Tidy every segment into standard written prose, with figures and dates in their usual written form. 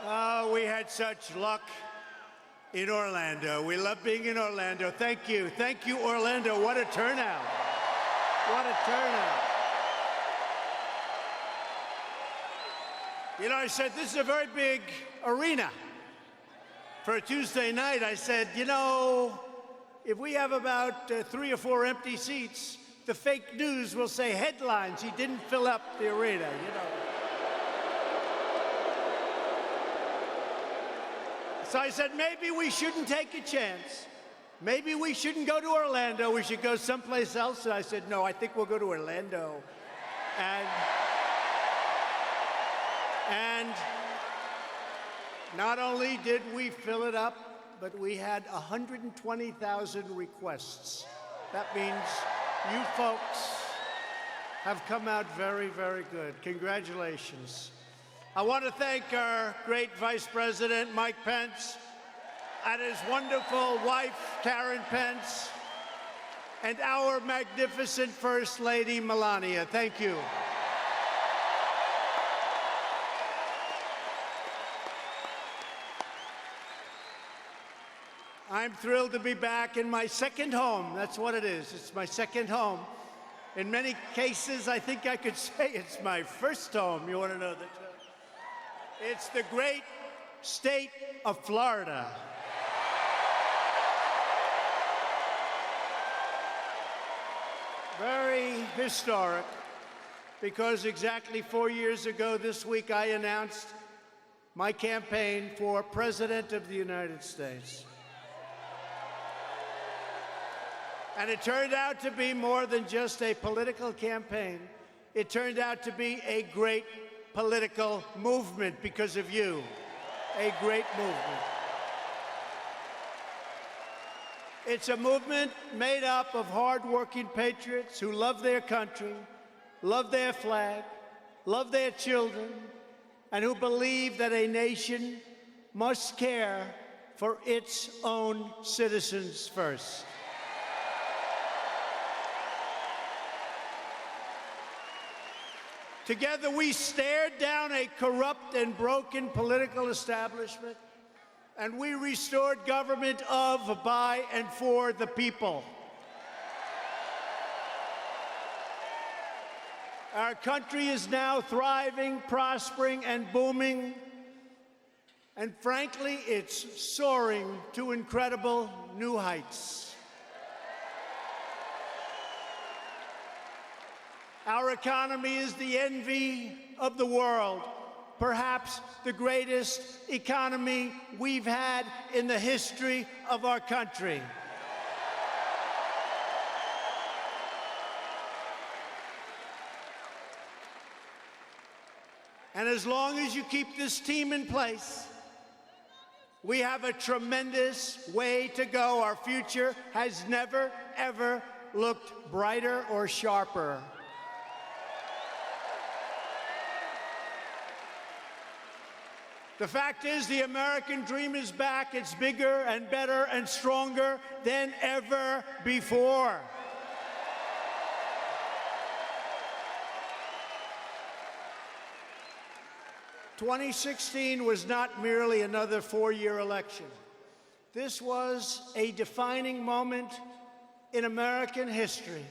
Oh, we had such luck in Orlando. We love being in Orlando. Thank you. Thank you, Orlando. What a turnout. What a turnout. You know, I said, this is a very big arena. For a Tuesday night, I said, you know, if we have about 3 or 4 empty seats, the fake news will say headlines. He didn't fill up the arena, you know. So I said, maybe we shouldn't take a chance. Maybe we shouldn't go to Orlando. We should go someplace else. And I said, no, I think we'll go to Orlando. And not only did we fill it up, but we had 120,000 requests. That means you folks have come out very, very good. Congratulations. I want to thank our great Vice President, Mike Pence, and his wonderful wife, Karen Pence, and our magnificent First Lady, Melania. Thank you. I'm thrilled to be back in my second home. That's what it is. It's my second home. In many cases, I think I could say it's my first home. You want to know the truth? It's the great state of Florida. Very historic, because exactly 4 years ago this week, I announced my campaign for President of the United States. And it turned out to be more than just a political campaign. It turned out to be a great political movement because of you. A great movement. It's a movement made up of hard-working patriots who love their country, love their flag, love their children, and who believe that a nation must care for its own citizens first. Together, we stared down a corrupt and broken political establishment, and we restored government of, by, and for the people. Our country is now thriving, prospering, and booming, and frankly, it's soaring to incredible new heights. Our economy is the envy of the world, perhaps the greatest economy we've had in the history of our country. And as long as you keep this team in place, we have a tremendous way to go. Our future has never, ever looked brighter or sharper. The fact is, the American dream is back. It's bigger and better and stronger than ever before. "2016 was not merely another four-year election. This was a defining moment in American history.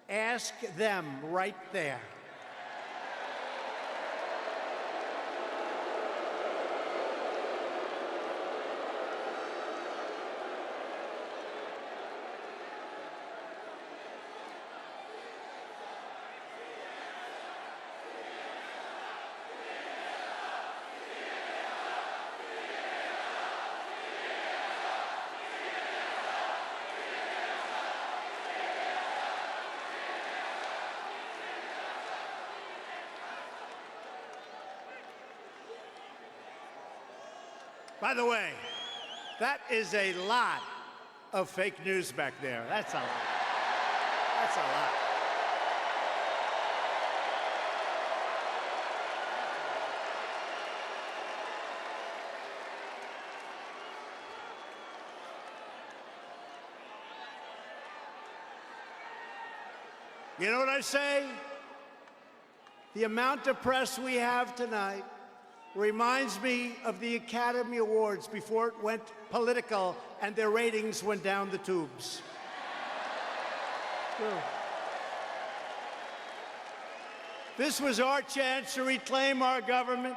Ask them right there. By the way, that is a lot of fake news back there. That's a lot. That's a lot. You know what I say? The amount of press we have tonight reminds me of the Academy Awards before it went political and their ratings went down the tubes. This was our chance to reclaim our government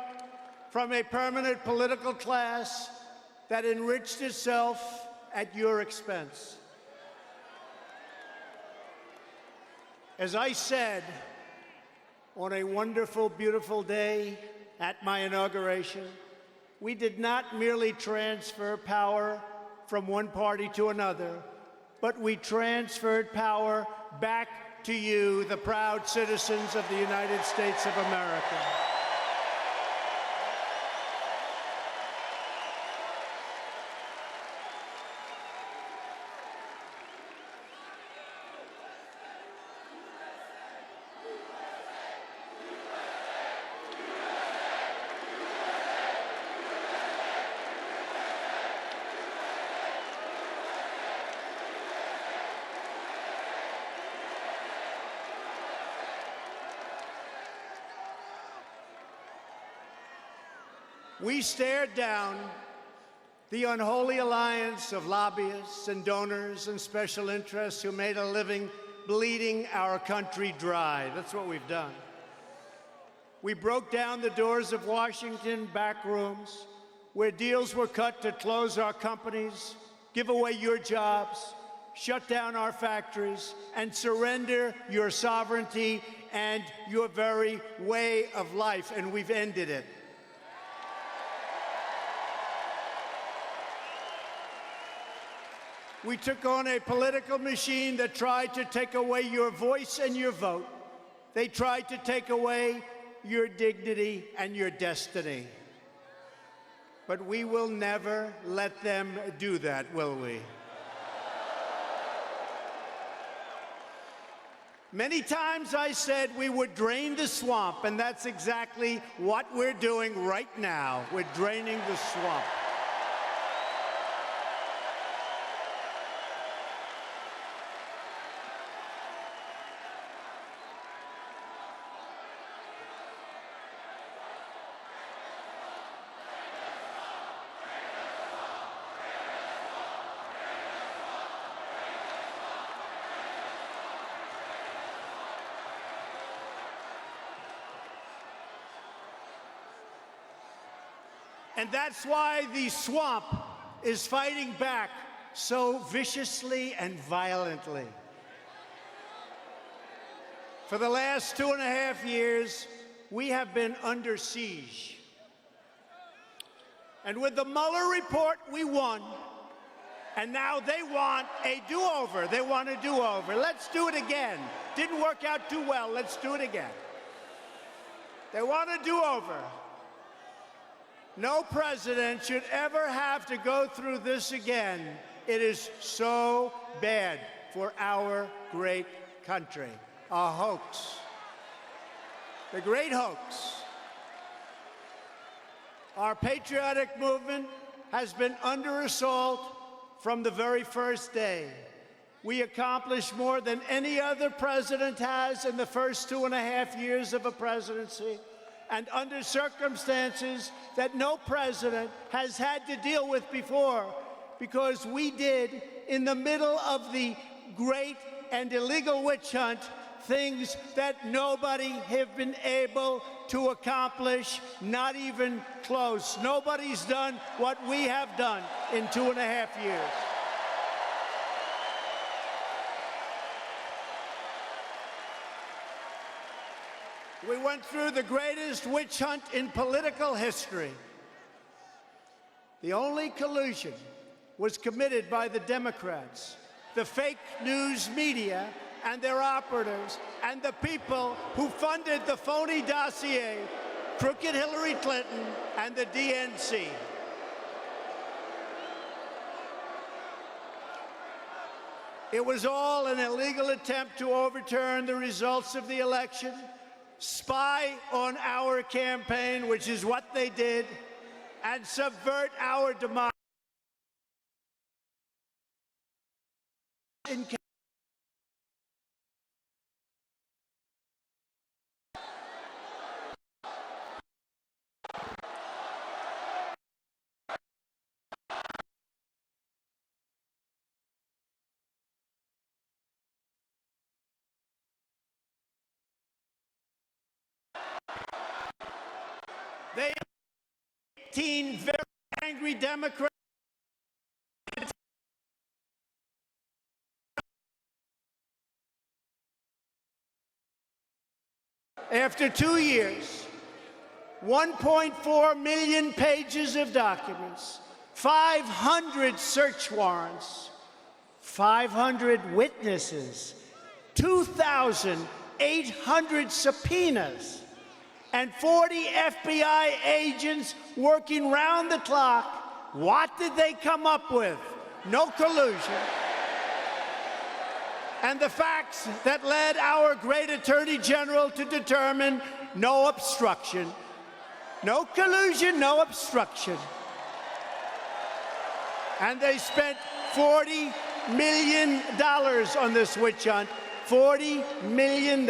from a permanent political class that enriched itself at your expense. As I said on a wonderful, beautiful day at my inauguration, we did not merely transfer power from one party to another, but we transferred power back to you, the proud citizens of the United States of America. We stared down the unholy alliance of lobbyists and donors and special interests who made a living bleeding our country dry. That's what we've done. We broke down the doors of Washington back rooms where deals were cut to close our companies, give away your jobs, shut down our factories, and surrender your sovereignty and your very way of life, and we've ended it. We took on a political machine that tried to take away your voice and your vote. They tried to take away your dignity and your destiny. But we will never let them do that, will we? Many times I said we would drain the swamp, and that's exactly what we're doing right now. We're draining the swamp. And that's why the swamp is fighting back so viciously and violently. For the last 2.5 years, we have been under siege. And with the Mueller report, we won. And now they want a do-over. They want a do-over. Let's do it again. Didn't work out too well. Let's do it again. They want a do-over. No president should ever have to go through this again. It is so bad for our great country. A hoax. The great hoax. Our patriotic movement has been under assault from the very first day. We accomplished more than any other president has in the first 2.5 years of a presidency, and under circumstances that no president has had to deal with before, because we did, in the middle of the great and illegal witch hunt, things that nobody have been able to accomplish, not even close. Nobody's done what we have done in 2.5 years. We went through the greatest witch hunt in political history. The only collusion was committed by the Democrats, the fake news media, and their operatives, and the people who funded the phony dossier, crooked Hillary Clinton, and the DNC. It was all an illegal attempt to overturn the results of the election, spy on our campaign, which is what they did, and subvert our democracy. They 18 very angry Democrats. After 2 years, 1.4 million pages of documents, 500 search warrants, 500 witnesses, 2,800 subpoenas, and 40 FBI agents working round the clock. What did they come up with? No collusion. And the facts that led our great Attorney General to determine no obstruction. No collusion, no obstruction. And they spent $40 million on this witch hunt. $40 million.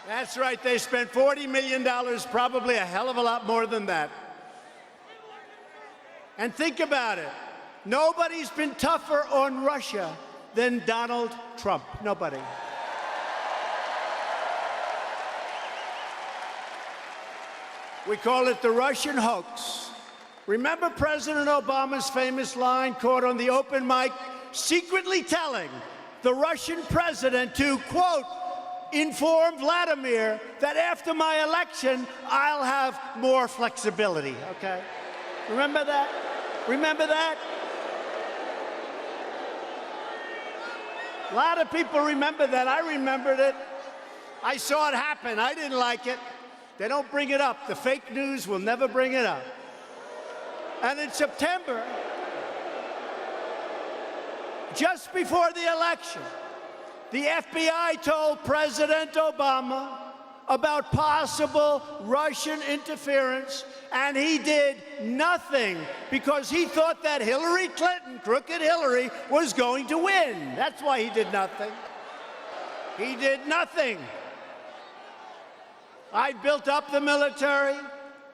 That's right, they spent $40 million, probably a hell of a lot more than that. And think about it. Nobody's been tougher on Russia than Donald Trump. Nobody. We call it the Russian hoax. Remember President Obama's famous line caught on the open mic, secretly telling the Russian president to, quote, inform Vladimir that after my election, I'll have more flexibility, okay? Remember that? Remember that? A lot of people remember that. I remembered it. I saw it happen. I didn't like it. They don't bring it up. The fake news will never bring it up. And in September, just before the election, the FBI told President Obama about possible Russian interference, and he did nothing because he thought that Hillary Clinton, crooked Hillary, was going to win. That's why he did nothing. He did nothing. I built up the military,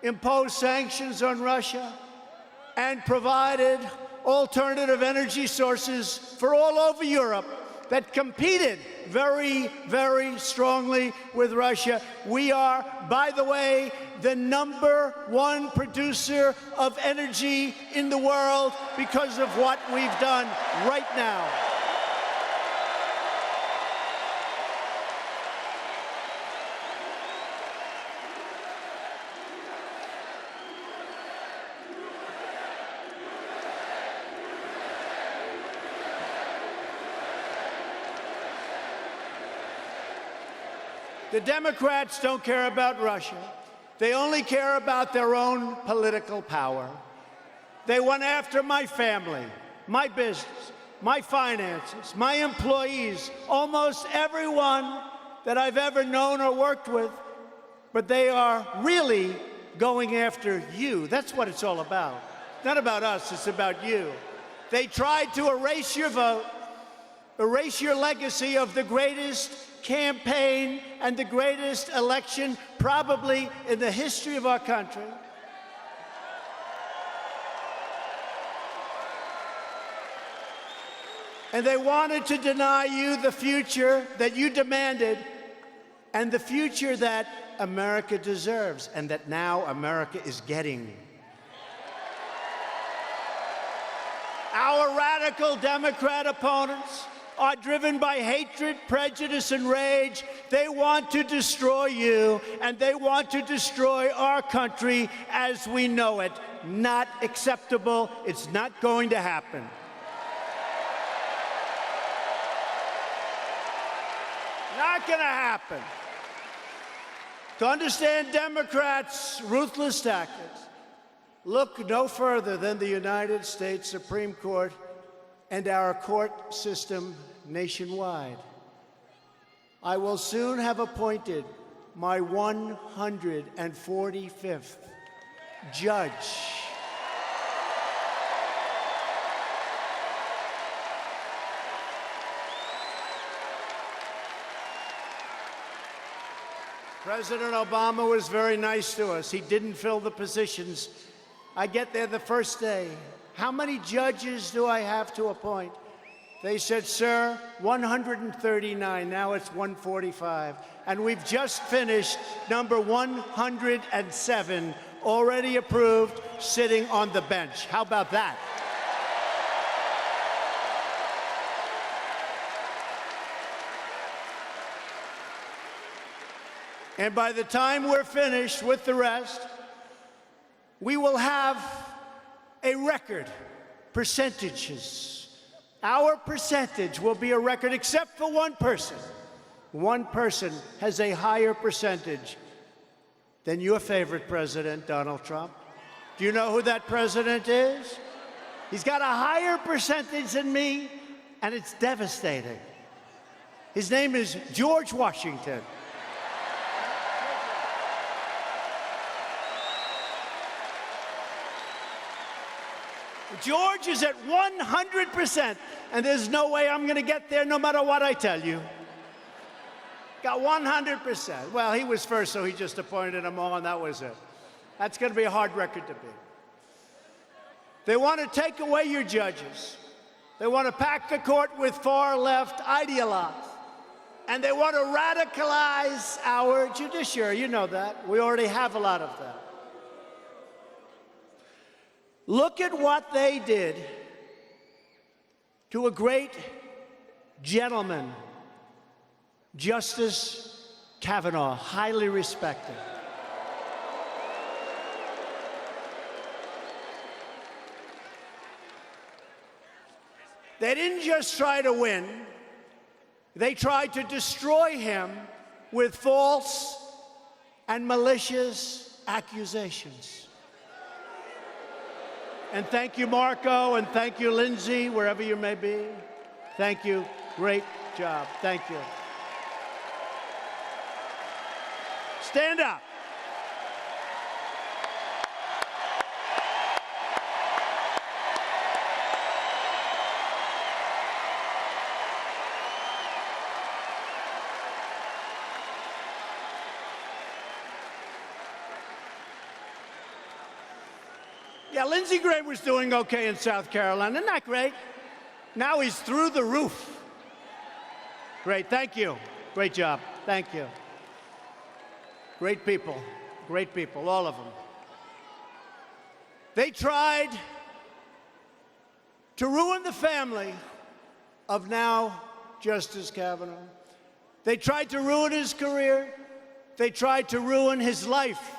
imposed sanctions on Russia, and provided alternative energy sources for all over Europe that competed very, very strongly with Russia. We are, by the way, the #1 producer of energy in the world because of what we've done right now. The Democrats don't care about Russia. They only care about their own political power. They went after my family, my business, my finances, my employees, almost everyone that I've ever known or worked with. But they are really going after you. That's what it's all about. It's not about us, it's about you. They tried to erase your vote, erase your legacy of the greatest campaign and the greatest election probably in the history of our country. And they wanted to deny you the future that you demanded and the future that America deserves and that now America is getting. Our radical Democrat opponents are driven by hatred, prejudice, and rage. They want to destroy you, and they want to destroy our country as we know it. Not acceptable. It's not going to happen. Not going to happen. To understand Democrats' ruthless tactics, look no further than the United States Supreme Court and our court system nationwide. I will soon have appointed my 145th judge. President Obama was very nice to us. He didn't fill the positions. I get there the first day. How many judges do I have to appoint? They said, sir, 139. Now it's 145. And we've just finished number 107, already approved, sitting on the bench. How about that? And by the time we're finished with the rest, we will have a record percentages. Our percentage will be a record, except for one person. One person has a higher percentage than your favorite president, Donald Trump. Do you know who that president is? He's got a higher percentage than me, and it's devastating. His name is George Washington. George is at 100%, and there's no way I'm going to get there no matter what I tell you. Got 100%. Well, he was first, so he just appointed them all, and that was it. That's going to be a hard record to beat. They want to take away your judges. They want to pack the court with far-left ideologues. And they want to radicalize our judiciary. You know that. We already have a lot of that. Look at what they did to a great gentleman, Justice Kavanaugh, highly respected. They didn't just try to win, they tried to destroy him with false and malicious accusations. And thank you, Marco, and thank you, Lindsey, wherever you may be. Thank you. Great job. Thank you. Stand up. Yeah, Lindsey Graham was doing okay in South Carolina. Isn't that great? Now he's through the roof. Great, thank you. Great job, thank you. Great people, all of them. They tried to ruin the family of now Justice Kavanaugh. They tried to ruin his career. They tried to ruin his life.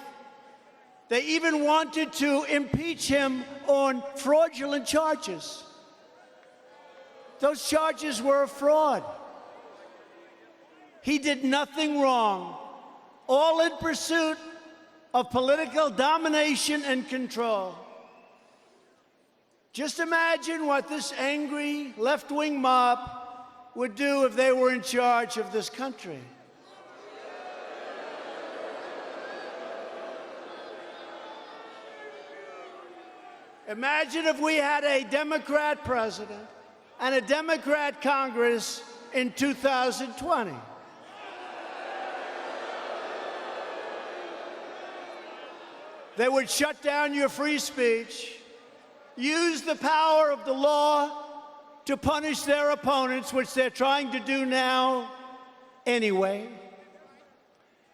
They even wanted to impeach him on fraudulent charges. Those charges were a fraud. He did nothing wrong, all in pursuit of political domination and control. Just imagine what this angry left-wing mob would do if they were in charge of this country. Imagine if we had a Democrat president and a Democrat Congress in 2020. They would shut down your free speech, use the power of the law to punish their opponents, which they're trying to do now anyway.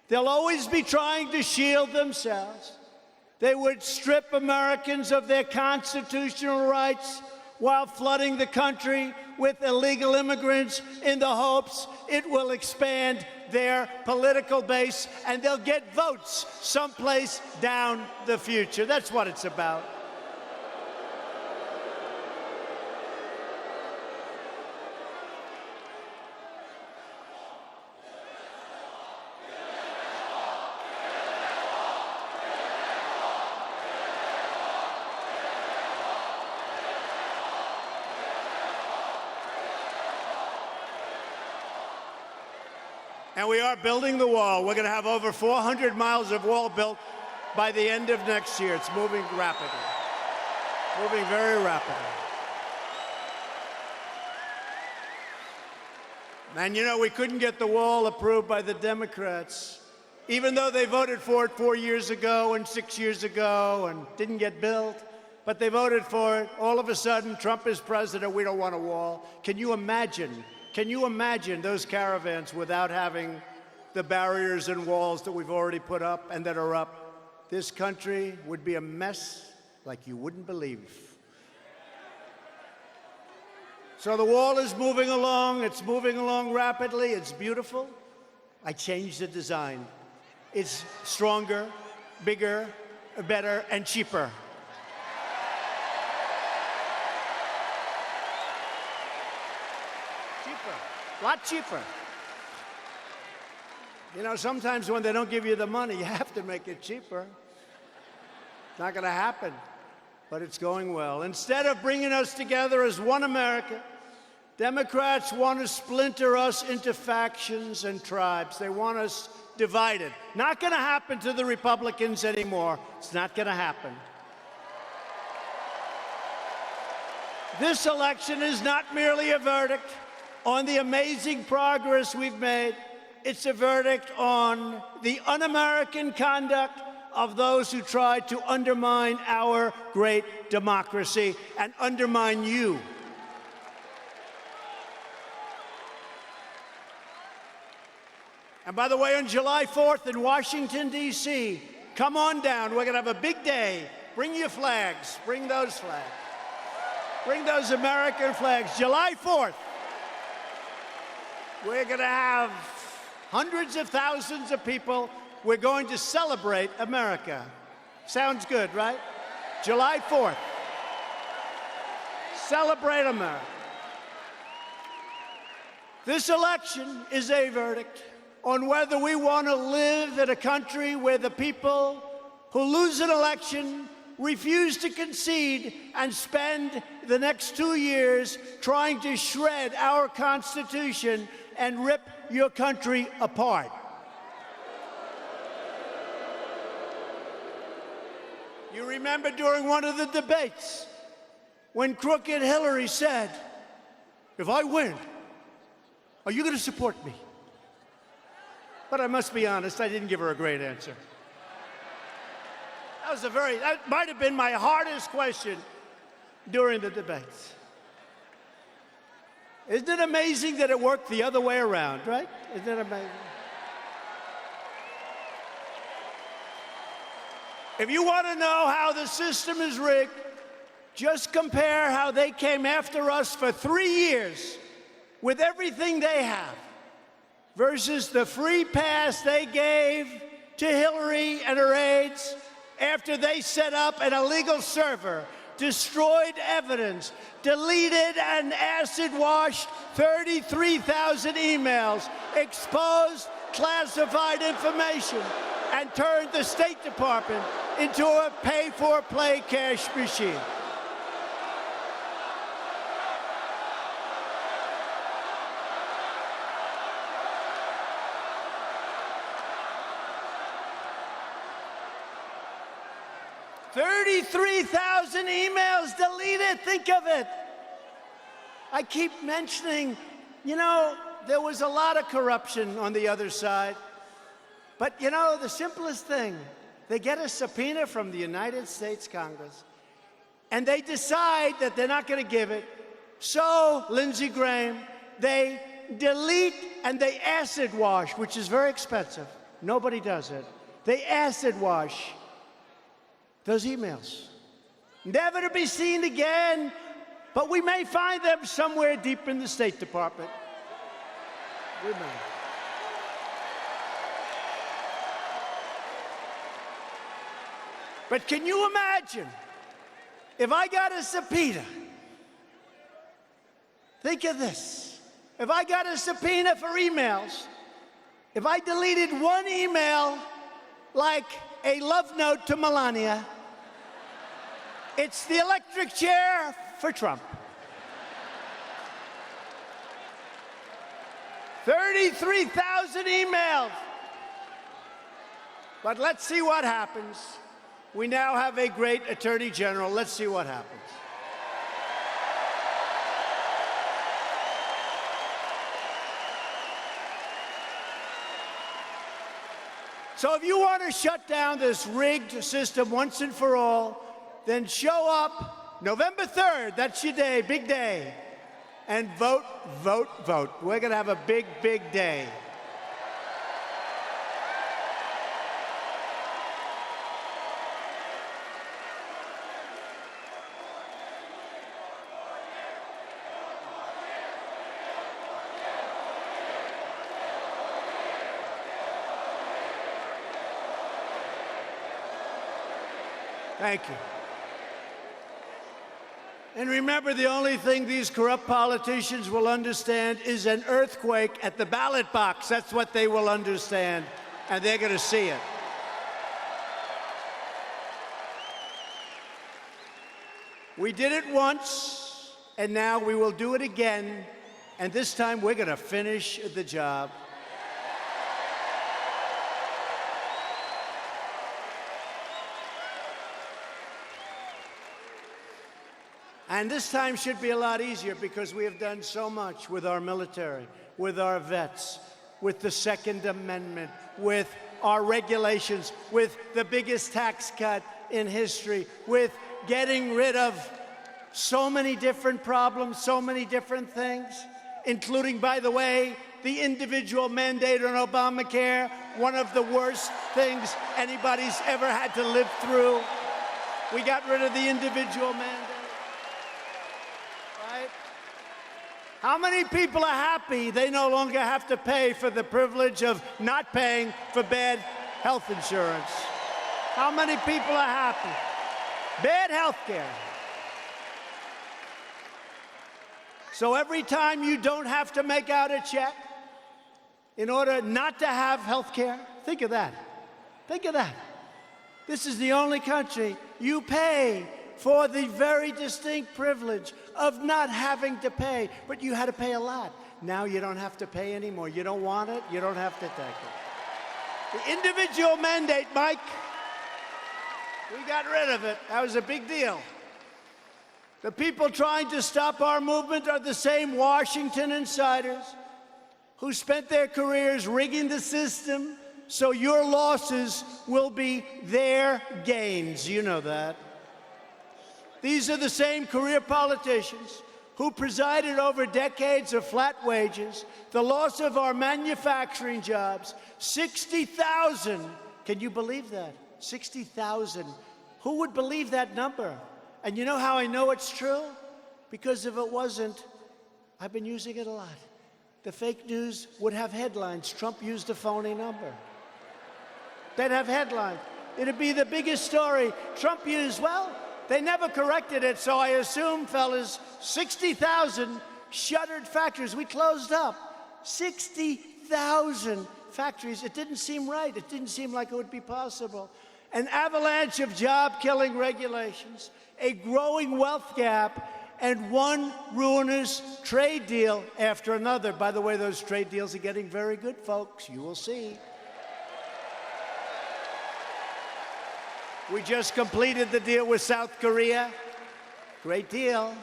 They'll always be trying to shield themselves. They would strip Americans of their constitutional rights while flooding the country with illegal immigrants in the hopes it will expand their political base and they'll get votes someplace down the future. That's what it's about. And we are building the wall. We're going to have over 400 miles of wall built by the end of next year. It's moving rapidly, moving very rapidly. And you know, we couldn't get the wall approved by the Democrats even though they voted for it 4 years ago and 6 years ago and didn't get built, but they voted for it. All of a sudden, Trump is president. We don't want a wall. Can you imagine? Can you imagine those caravans without having the barriers and walls that we've already put up and that are up? This country would be a mess like you wouldn't believe. So the wall is moving along. It's moving along rapidly. It's beautiful. I changed the design. It's stronger, bigger, better, and cheaper. A lot cheaper. You know, sometimes when they don't give you the money, you have to make it cheaper. It's not going to happen, but it's going well. Instead of bringing us together as one America, Democrats want to splinter us into factions and tribes. They want us divided. Not going to happen to the Republicans anymore. It's not going to happen. This election is not merely a verdict on the amazing progress we've made. It's a verdict on the un-American conduct of those who tried to undermine our great democracy and undermine you. And by the way, on July 4th in Washington, D.C., come on down. We're going to have a big day. Bring your flags. Bring those flags. Bring those American flags. July 4th. We're going to have hundreds of thousands of people. We're going to celebrate America. Sounds good, right? July 4th. Celebrate America. This election is a verdict on whether we want to live in a country where the people who lose an election refuse to concede and spend the next 2 years trying to shred our Constitution and rip your country apart. You remember during one of the debates when crooked Hillary said, "If I win, are you going to support me?" But I must be honest, I didn't give her a great answer. That might have been my hardest question during the debates. Isn't it amazing that it worked the other way around, right? Isn't it amazing? If you want to know how the system is rigged, just compare how they came after us for 3 years with everything they have versus the free pass they gave to Hillary and her aides after they set up an illegal server, destroyed evidence, deleted and acid-washed 33,000 emails, exposed classified information, and turned the State Department into a pay-for-play cash machine. $33,000 emails deleted. Think of it. I keep mentioning, you know, there was a lot of corruption on the other side. But, you know, the simplest thing, they get a subpoena from the United States Congress, and they decide that they're not going to give it. So, Lindsey Graham, they delete and they acid wash, which is very expensive. Nobody does it. They acid wash those emails, never to be seen again, but we may find them somewhere deep in the State Department. We may. But can you imagine if I got a subpoena? Think of this. If I got a subpoena for emails, if I deleted one email like a love note to Melania, it's the electric chair for Trump. 33,000 emails. But let's see what happens. We now have a great Attorney General. Let's see what happens. So if you want to shut down this rigged system once and for all, then show up November 3rd, that's your day, big day, and vote, vote, vote. We're going to have a big, big day. Thank you. And remember, the only thing these corrupt politicians will understand is an earthquake at the ballot box. That's what they will understand, and they're going to see it. We did it once, and now we will do it again, and this time we're going to finish the job. And this time should be a lot easier because we have done so much with our military, with our vets, with the Second Amendment, with our regulations, with the biggest tax cut in history, with getting rid of so many different problems, so many different things, including, by the way, the individual mandate on Obamacare, one of the worst things anybody's ever had to live through. We got rid of the individual mandate. How many people are happy they no longer have to pay for the privilege of not paying for bad health insurance? How many people are happy? Bad health care. So every time you don't have to make out a check in order not to have health care, think of that. Think of that. This is the only country you pay for the very distinct privilege of not having to pay, but you had to pay a lot. Now you don't have to pay anymore. You don't want it, you don't have to take it. The individual mandate, Mike, we got rid of it. That was a big deal. The people trying to stop our movement are the same Washington insiders who spent their careers rigging the system so your losses will be their gains. You know that. These are the same career politicians who presided over decades of flat wages, the loss of our manufacturing jobs, 60,000. Can you believe that? 60,000. Who would believe that number? And you know how I know it's true? Because if it wasn't, I've been using it a lot. The fake news would have headlines. Trump used a phony number. They'd have headlines. It'd be the biggest story. Trump used, well, they never corrected it, so I assume, fellas, 60,000 shuttered factories. We closed up 60,000 factories. It didn't seem right. It didn't seem like it would be possible. An avalanche of job-killing regulations, a growing wealth gap, and one ruinous trade deal after another. By the way, those trade deals are getting very good, folks. You will see. We just completed the deal with South Korea. Great deal.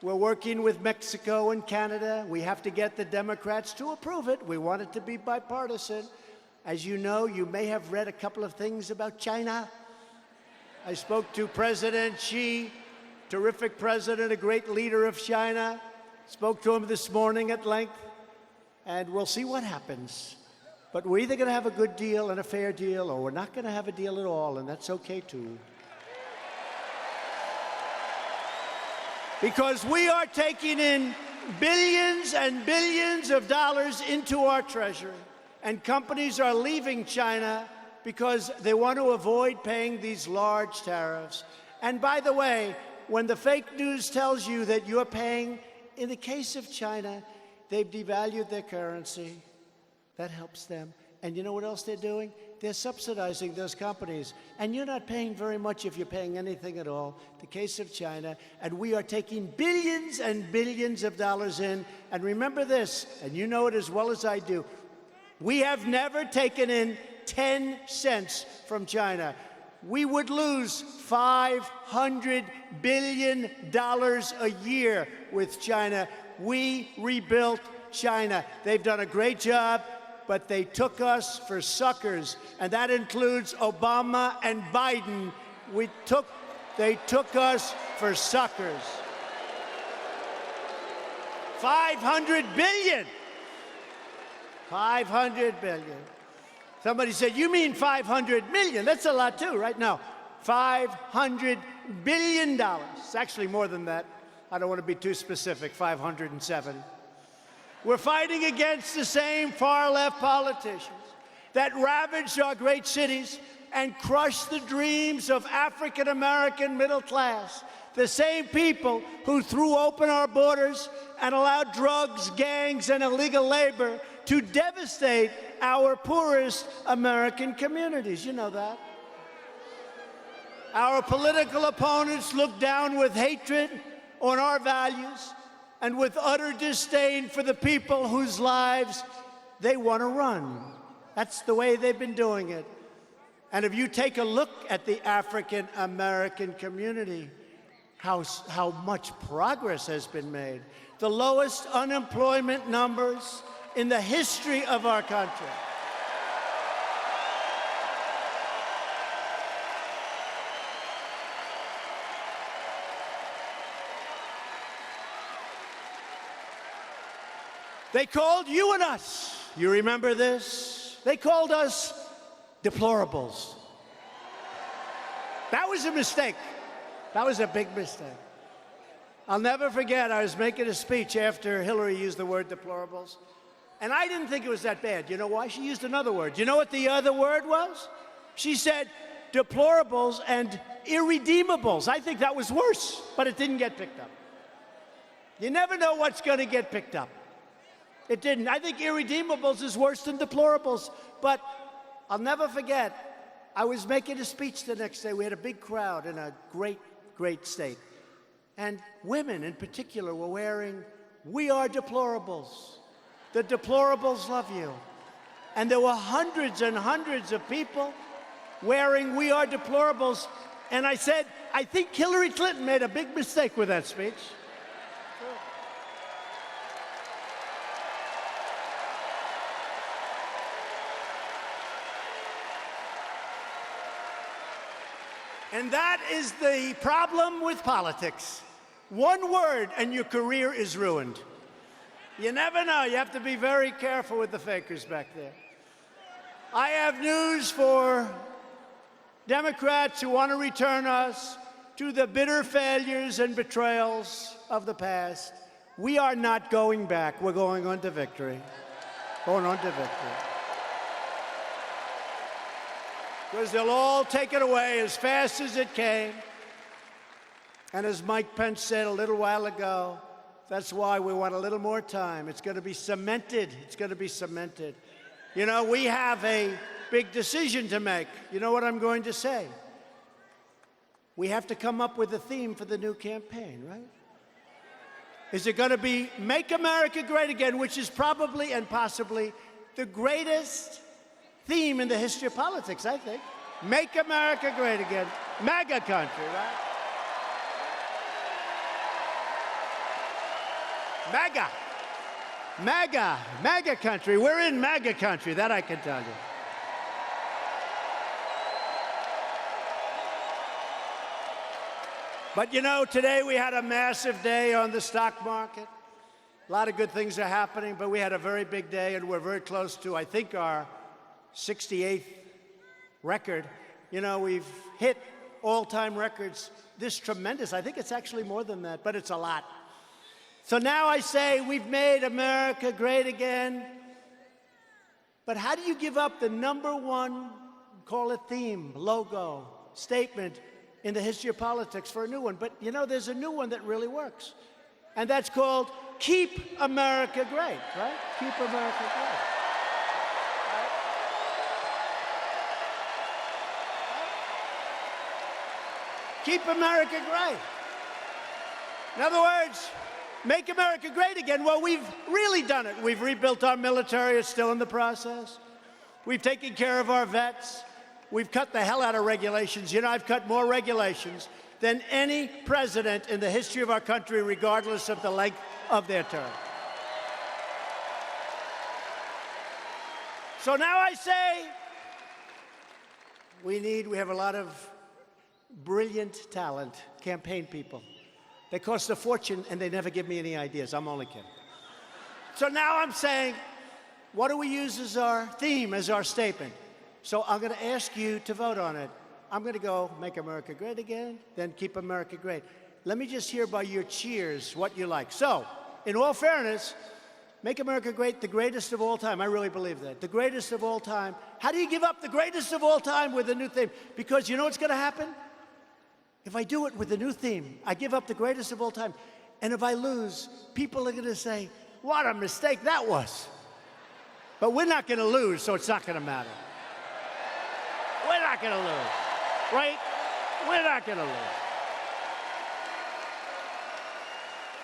We're working with Mexico and Canada. We have to get the Democrats to approve it. We want it to be bipartisan. As you know, you may have read a couple of things about China. I spoke to President Xi, terrific president, a great leader of China. Spoke to him this morning at length, and we'll see what happens. But we're either going to have a good deal and a fair deal, or we're not going to have a deal at all, and that's okay, too. Because we are taking in billions and billions of dollars into our treasury, and companies are leaving China because they want to avoid paying these large tariffs. And by the way, when the fake news tells you that you're paying, in the case of China, they've devalued their currency. That helps them. And you know what else they're doing? They're subsidizing those companies. And you're not paying very much if you're paying anything at all. The case of China. And we are taking billions and billions of dollars in. And remember this, and you know it as well as I do. We have never taken in 10 cents from China. We would lose $500 billion a year with China. We rebuilt China. They've done a great job. but they took us for suckers, and that includes Obama and Biden. They took us for suckers. 500 billion. 500 billion. Somebody said, you mean 500 million? That's a lot too, right? No, $500 billion. It's actually more than that. I don't want to be too specific, 507. We're fighting against the same far-left politicians that ravaged our great cities and crushed the dreams of African-American middle class. The same people who threw open our borders and allowed drugs, gangs, and illegal labor to devastate our poorest American communities. You know that. Our political opponents look down with hatred on our values and with utter disdain for the people whose lives they want to run. That's the way they've been doing it. And if you take a look at the African American community, how much progress has been made. The lowest unemployment numbers in the history of our country. They called you and us, you remember this? They called us deplorables. That was a mistake. That was a big mistake. I'll never forget, I was making a speech after Hillary used the word deplorables, and I didn't think it was that bad. You know why? She used another word. You know what the other word was? She said deplorables and irredeemables. I think that was worse, but it didn't get picked up. You never know what's going to get picked up. It didn't. I think irredeemables is worse than deplorables, but I'll never forget, I was making a speech the next day. We had a big crowd in a great state. And women in particular were wearing, "We are deplorables. The deplorables love you." And there were hundreds and hundreds of people wearing "We are deplorables." And I said, I think Hillary Clinton made a big mistake with that speech. And that is the problem with politics. One word and your career is ruined. You never know. You have to be very careful with the fakers back there. I have news for Democrats who want to return us to the bitter failures and betrayals of the past. We are not going back. We're going on to victory. Going on to victory. Because they'll all take it away as fast as it came. And as Mike Pence said a little while ago, that's why we want a little more time. It's going to be cemented. It's going to be cemented. You know, we have a big decision to make. You know what I'm going to say? We have to come up with a theme for the new campaign, right? Is it going to be Make America Great Again, which is probably and possibly the greatest theme in the history of politics, I think. Make America Great Again. MAGA country, right? MAGA. MAGA. MAGA country. We're in MAGA country, that I can tell you. But you know, today we had a massive day on the stock market. A lot of good things are happening, but we had a very big day, and we're very close to, I think, our 68th record. You know, we've hit all-time records this tremendous. I think it's actually more than that, but it's a lot. So now I say we've made America great again. But how do you give up the #1, call it theme, logo, statement in the history of politics for a new one? But you know, there's a new one that really works. And that's called Keep America Great, right? Keep America Great. Keep America great. In other words, make America great again. Well, we've really done it. We've rebuilt our military. It's still in the process. We've taken care of our vets. We've cut the hell out of regulations. You know, I've cut more regulations than any president in the history of our country, regardless of the length of their term. So now I say, we have a lot of brilliant talent, campaign people. They cost a fortune, and they never give me any ideas. I'm only kidding. So now I'm saying, what do we use as our theme, as our statement? So I'm going to ask you to vote on it. I'm going to go, Make America Great Again, then Keep America Great. Let me just hear by your cheers what you like. So, in all fairness, Make America Great, the greatest of all time. I really believe that. The greatest of all time. How do you give up the greatest of all time with a new theme? Because you know what's going to happen? If I do it with a new theme, I give up the greatest of all time. And if I lose, people are going to say, what a mistake that was. But we're not going to lose, so it's not going to matter. We're not going to lose, right? We're not going to lose.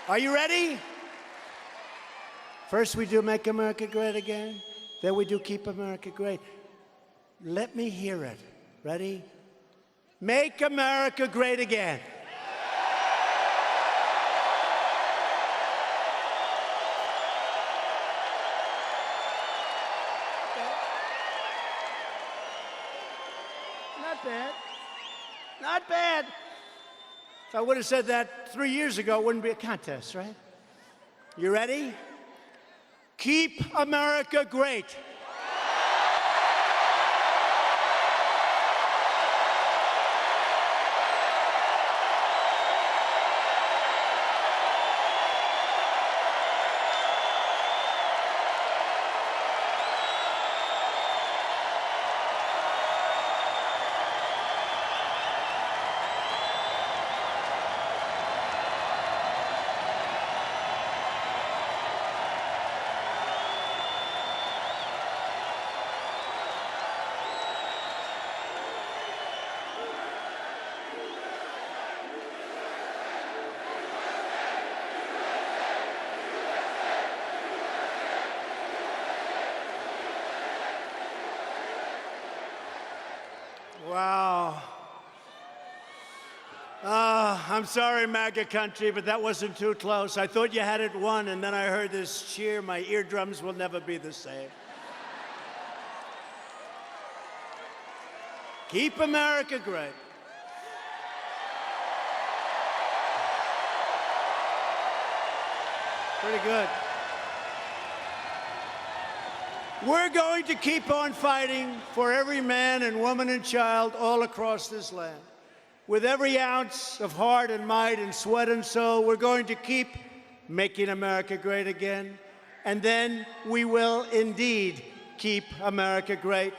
Are you ready? First we do Make America Great Again, then we do Keep America Great. Let me hear it. Ready? Make America Great Again. Not bad. Not bad. If I would have said that 3 years ago, it wouldn't be a contest, right? You ready? Keep America Great. Wow. I'm sorry, MAGA country, but that wasn't too close. I thought you had it won, and then I heard this cheer. My eardrums will never be the same. Keep America Great. Pretty good. We're going to keep on fighting for every man and woman and child all across this land. With every ounce of heart and might and sweat and soul, we're going to keep making America great again. And then we will indeed keep America great.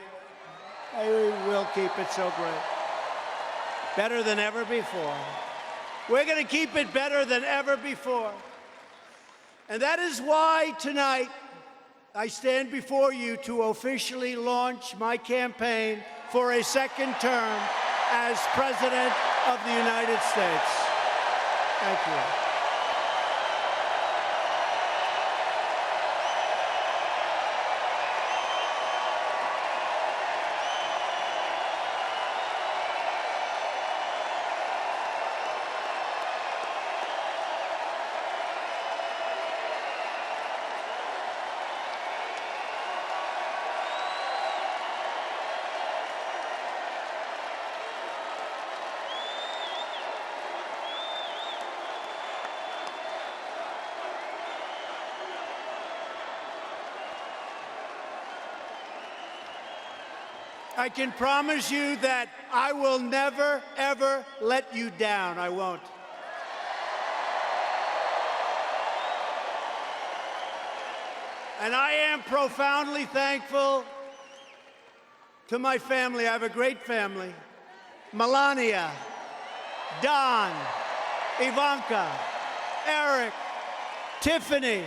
We will keep it so great. Better than ever before. We're going to keep it better than ever before. And that is why tonight I stand before you to officially launch my campaign for a second term as President of the United States. Thank you. I can promise you that I will never, ever let you down. I won't. And I am profoundly thankful to my family. I have a great family. Melania, Don, Ivanka, Eric, Tiffany,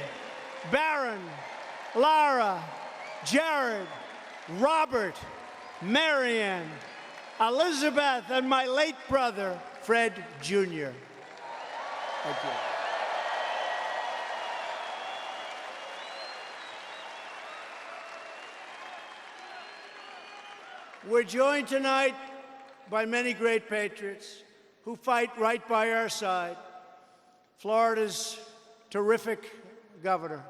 Barron, Lara, Jared, Robert, Marianne, Elizabeth, and my late brother, Fred Jr. Thank you. We're joined tonight by many great patriots who fight right by our side. Florida's terrific governor.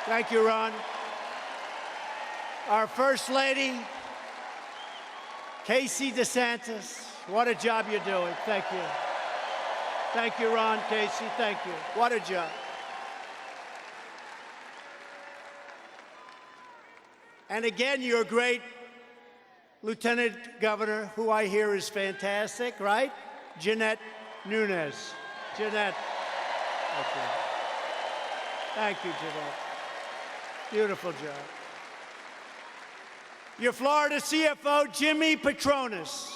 Thank you, Ron. Our First Lady, Casey DeSantis. What a job you're doing. Thank you. Thank you, Ron, Casey. Thank you. What a job. And again, your great Lieutenant Governor, who I hear is fantastic, right? Jeanette Nunes. Jeanette. Thank you. Thank you, Jeanette. Beautiful job. Your Florida CFO, Jimmy Patronis.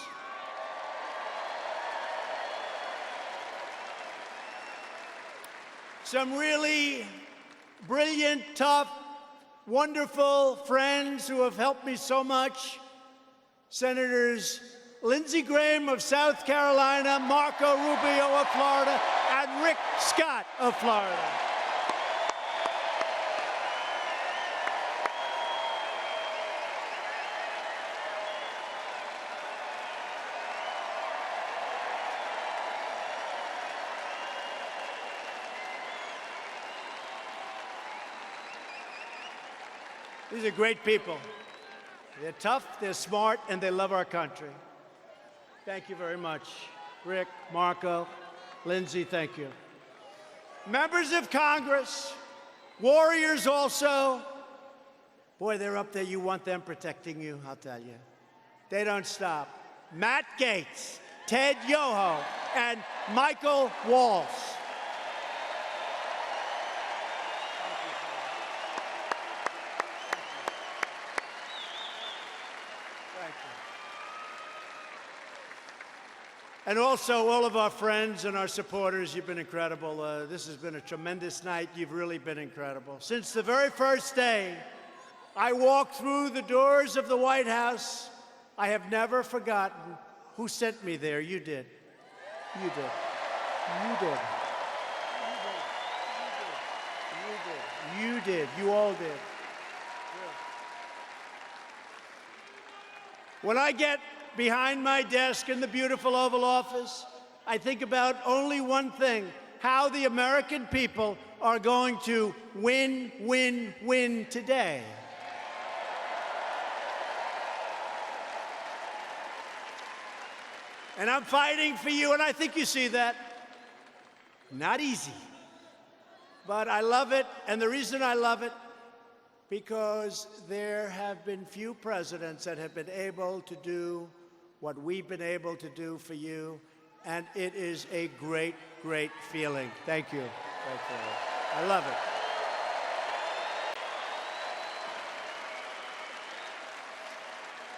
Some really brilliant, tough, wonderful friends who have helped me so much. Senators Lindsey Graham of South Carolina, Marco Rubio of Florida, and Rick Scott of Florida. These are great people. They're tough, they're smart, and they love our country. Thank you very much. Rick, Marco, Lindsey, thank you. Members of Congress, warriors also. Boy, they're up there. You want them protecting you, I'll tell you. They don't stop. Matt Gaetz, Ted Yoho, and Michael Waltz. And also, all of our friends and our supporters, you've been incredible. This has been a tremendous night. You've really been incredible. Since the very first day I walked through the doors of the White House, I have never forgotten who sent me there. You did. You did. You did. You did. You did. You all did. When I get behind my desk in the beautiful Oval Office, I think about only one thing: how the American people are going to win, win, win today. And I'm fighting for you, and I think you see that. Not easy. But I love it, and the reason I love it, because there have been few presidents that have been able to do what we've been able to do for you, and it is a great, great feeling. Thank you. Thank you. I love it.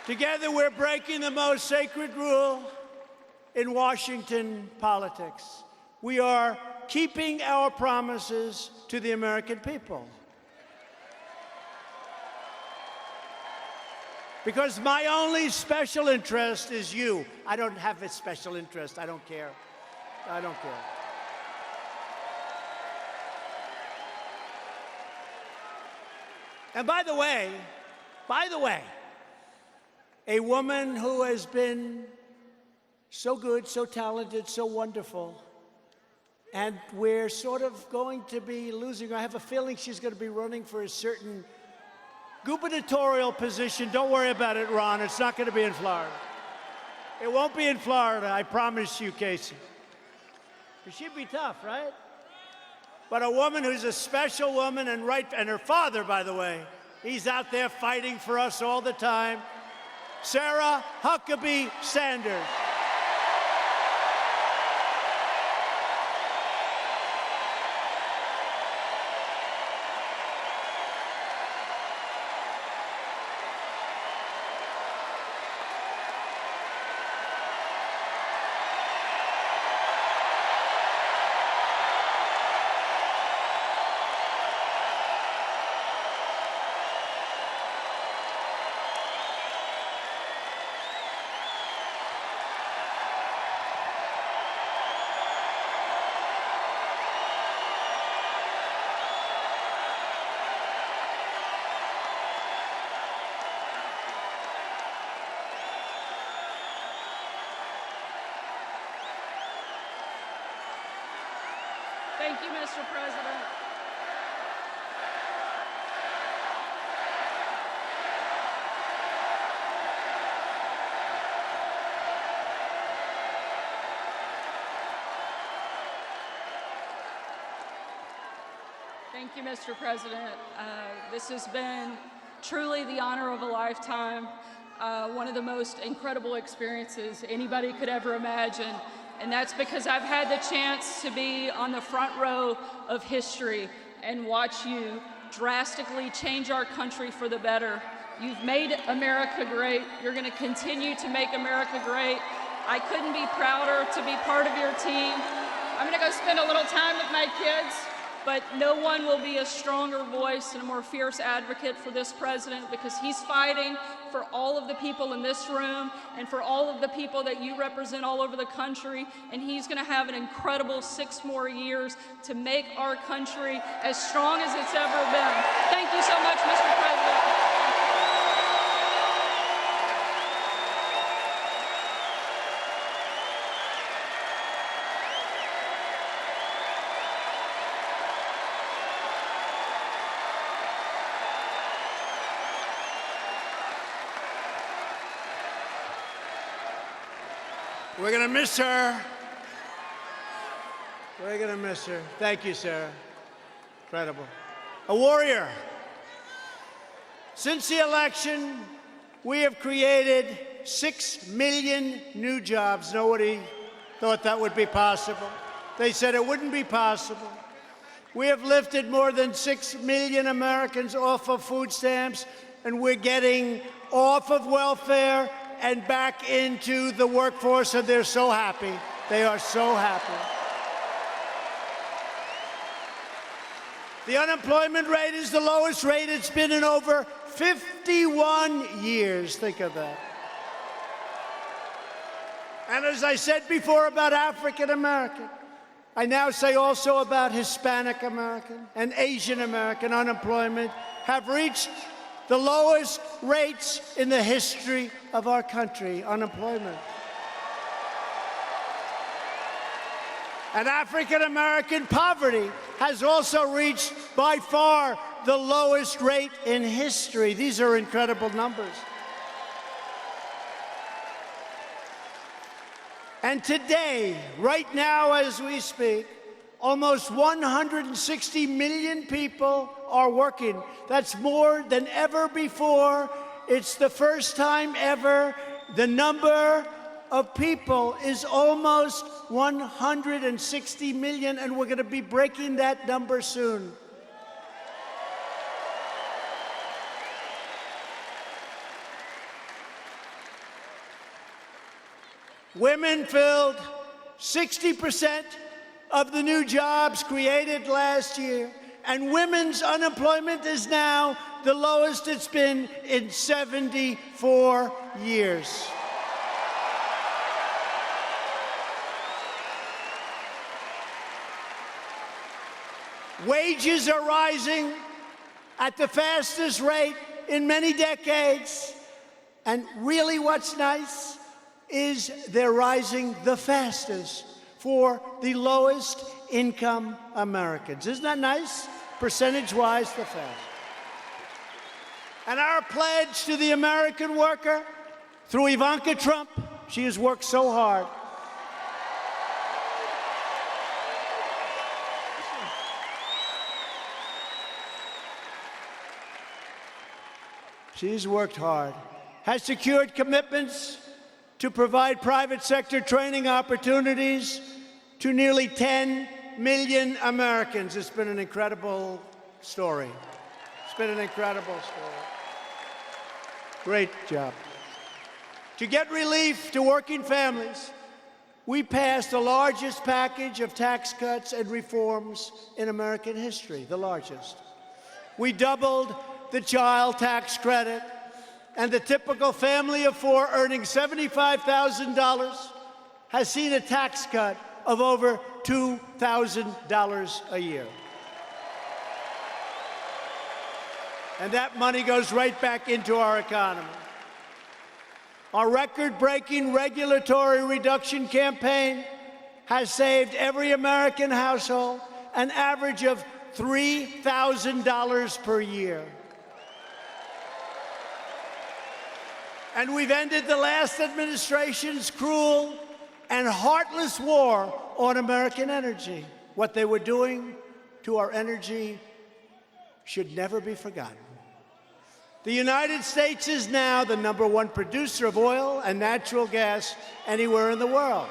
Together, we're breaking the most sacred rule in Washington politics. We are keeping our promises to the American people. Because my only special interest is you. I don't have a special interest. I don't care. I don't care. And by the way, a woman who has been so good, so talented, so wonderful, and we're sort of going to be losing her. I have a feeling she's going to be running for a certain gubernatorial position. Don't worry about it, Ron. It's not going to be in Florida. It won't be in Florida, I promise you, Casey. She'd be tough, right? But a woman who's a special woman, and her father, by the way, he's out there fighting for us all the time. Sarah Huckabee Sanders. Thank you, Mr. President. Thank you, Mr. President. This has been truly the honor of a lifetime, one of the most incredible experiences anybody could ever imagine. And that's because I've had the chance to be on the front row of history and watch you drastically change our country for the better. You've made America great. You're going to continue to make America great. I couldn't be prouder to be part of your team. I'm going to go spend a little time with my kids, but no one will be a stronger voice and a more fierce advocate for this president, because he's fighting for all of the people in this room and for all of the people that you represent all over the country. And he's going to have an incredible 6 more years to make our country as strong as it's ever been. Thank you so much, Mr. President. We're going to miss her. We're going to miss her. Thank you, Sarah. Incredible. A warrior. Since the election, we have created 6 million new jobs. Nobody thought that would be possible. They said it wouldn't be possible. We have lifted more than 6 million Americans off of food stamps, and we're getting off of welfare and back into the workforce, and they're so happy. They are so happy. The unemployment rate is the lowest rate it's been in over 51 years. Think of that. And as I said before about African American, I now say also about Hispanic American and Asian American unemployment have reached the lowest rates in the history of our country, unemployment. And African American poverty has also reached by far the lowest rate in history. These are incredible numbers. And today, right now as we speak, almost 160 million people are working. That's more than ever before. It's the first time ever the number of people is almost 160 million, and we're going to be breaking that number soon. Women filled 60% of the new jobs created last year, and women's unemployment is now the lowest it's been in 74 years. Wages are rising at the fastest rate in many decades, and really what's nice is they're rising the fastest for the lowest income Americans. Isn't that nice? Percentage-wise, the fastest. And our pledge to the American worker, through Ivanka Trump, she has worked so hard. She's worked hard, has secured commitments to provide private sector training opportunities to nearly 10 million Americans. It's been an incredible story. It's been an incredible story. Great job. To get relief to working families, we passed the largest package of tax cuts and reforms in American history, the largest. We doubled the child tax credit, and the typical family of 4 earning $75,000 has seen a tax cut of over $2,000 a year. And that money goes right back into our economy. Our record-breaking regulatory reduction campaign has saved every American household an average of $3,000 per year. And we've ended the last administration's cruel and heartless war on American energy, what they were doing to our energy should never be forgotten. The United States is now the #1 producer of oil and natural gas anywhere in the world.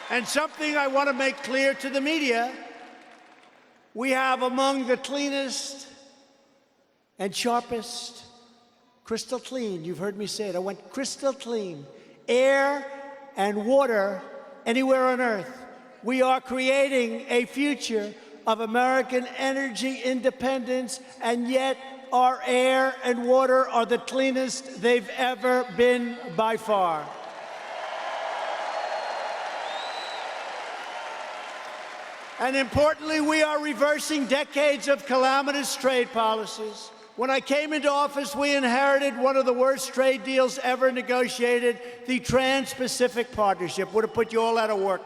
And something I want to make clear to the media, we have among the cleanest and sharpest, crystal clean, you've heard me say it, I went crystal clean, air and water anywhere on earth. We are creating a future of American energy independence, and yet our air and water are the cleanest they've ever been by far. And importantly, we are reversing decades of calamitous trade policies. When I came into office, we inherited one of the worst trade deals ever negotiated, the Trans-Pacific Partnership. Would have put you all out of work.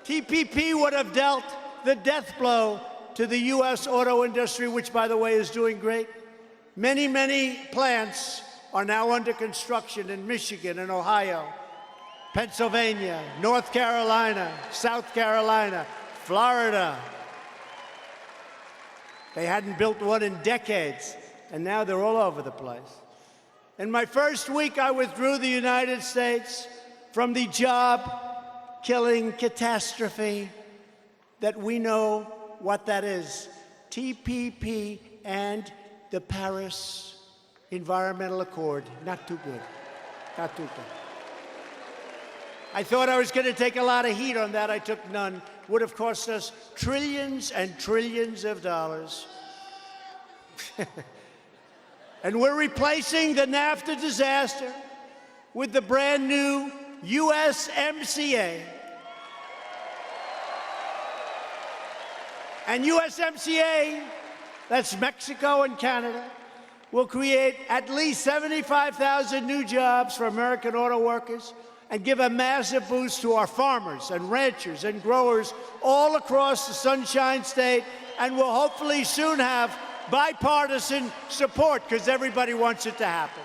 TPP would have dealt the death blow to the U.S. auto industry, which, by the way, is doing great. Many, many plants are now under construction in Michigan and Ohio, Pennsylvania, North Carolina, South Carolina, Florida. They hadn't built one in decades, and now they're all over the place. In my first week, I withdrew the United States from the job-killing catastrophe that we know what that is, TPP and the Paris Environmental Accord. Not too good. Not too good. I thought I was going to take a lot of heat on that. I took none. Would have cost us trillions and trillions of dollars. And we're replacing the NAFTA disaster with the brand new USMCA. And USMCA, that's Mexico and Canada, will create at least 75,000 new jobs for American auto workers and give a massive boost to our farmers and ranchers and growers all across the Sunshine State, and will hopefully soon have bipartisan support because everybody wants it to happen.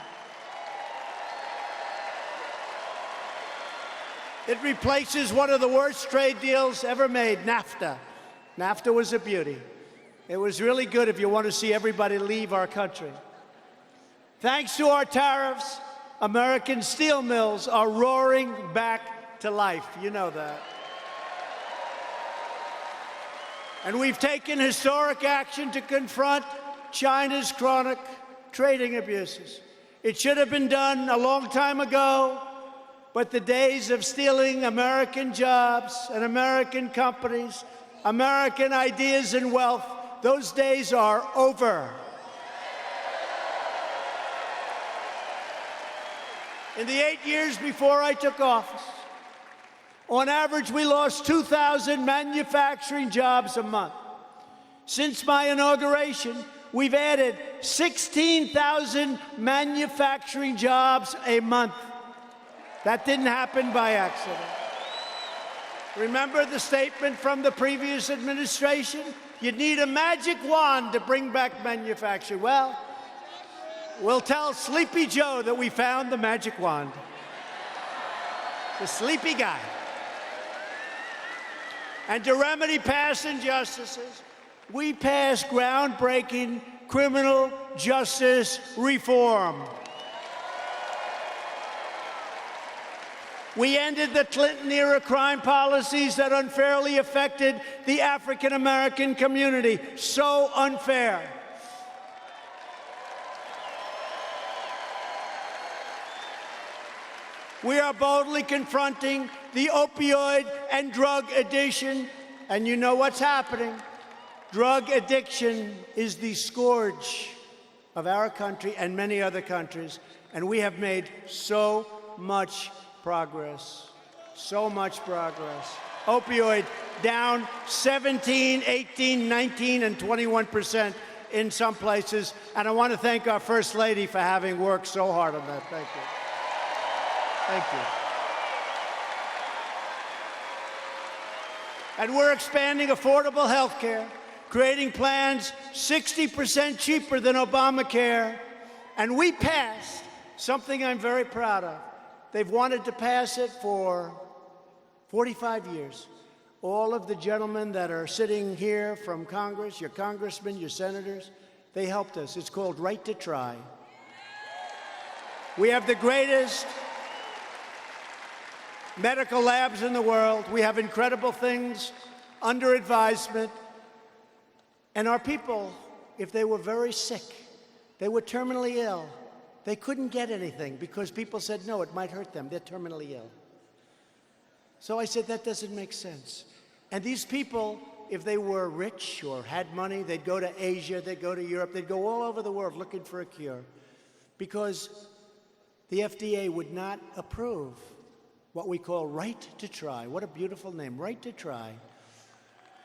It replaces one of the worst trade deals ever made, NAFTA. NAFTA was a beauty. It was really good if you want to see everybody leave our country. Thanks to our tariffs, American steel mills are roaring back to life. You know that. And we've taken historic action to confront China's chronic trading abuses. It should have been done a long time ago, but the days of stealing American jobs and American companies, American ideas and wealth, those days are over. In the 8 years before I took office, on average, we lost 2,000 manufacturing jobs a month. Since my inauguration, we've added 16,000 manufacturing jobs a month. That didn't happen by accident. Remember the statement from the previous administration? You'd need a magic wand to bring back manufacturing. Well, we'll tell Sleepy Joe that we found the magic wand. The sleepy guy. And to remedy past injustices, we passed groundbreaking criminal justice reform. We ended the Clinton-era crime policies that unfairly affected the African-American community. So unfair. We are boldly confronting the opioid and drug addiction, and you know what's happening. Drug addiction is the scourge of our country and many other countries, and we have made so much progress. So much progress. Opioid down 17, 18, 19, and 21% in some places, and I want to thank our First Lady for having worked so hard on that. Thank you. Thank you. And we're expanding affordable health care, creating plans 60% cheaper than Obamacare. And we passed something I'm very proud of. They've wanted to pass it for 45 years. all of the gentlemen that are sitting here from Congress, your congressmen, your senators, they helped us. It's called Right to Try. We have the greatest medical labs in the world. We have incredible things under advisement. And our people, if they were very sick, they were terminally ill, they couldn't get anything because people said, no, it might hurt them. They're terminally ill. So I said, that doesn't make sense. And these people, if they were rich or had money, they'd go to Asia, they'd go to Europe, they'd go all over the world looking for a cure because the FDA would not approve what we call Right to Try. What a beautiful name, Right to Try.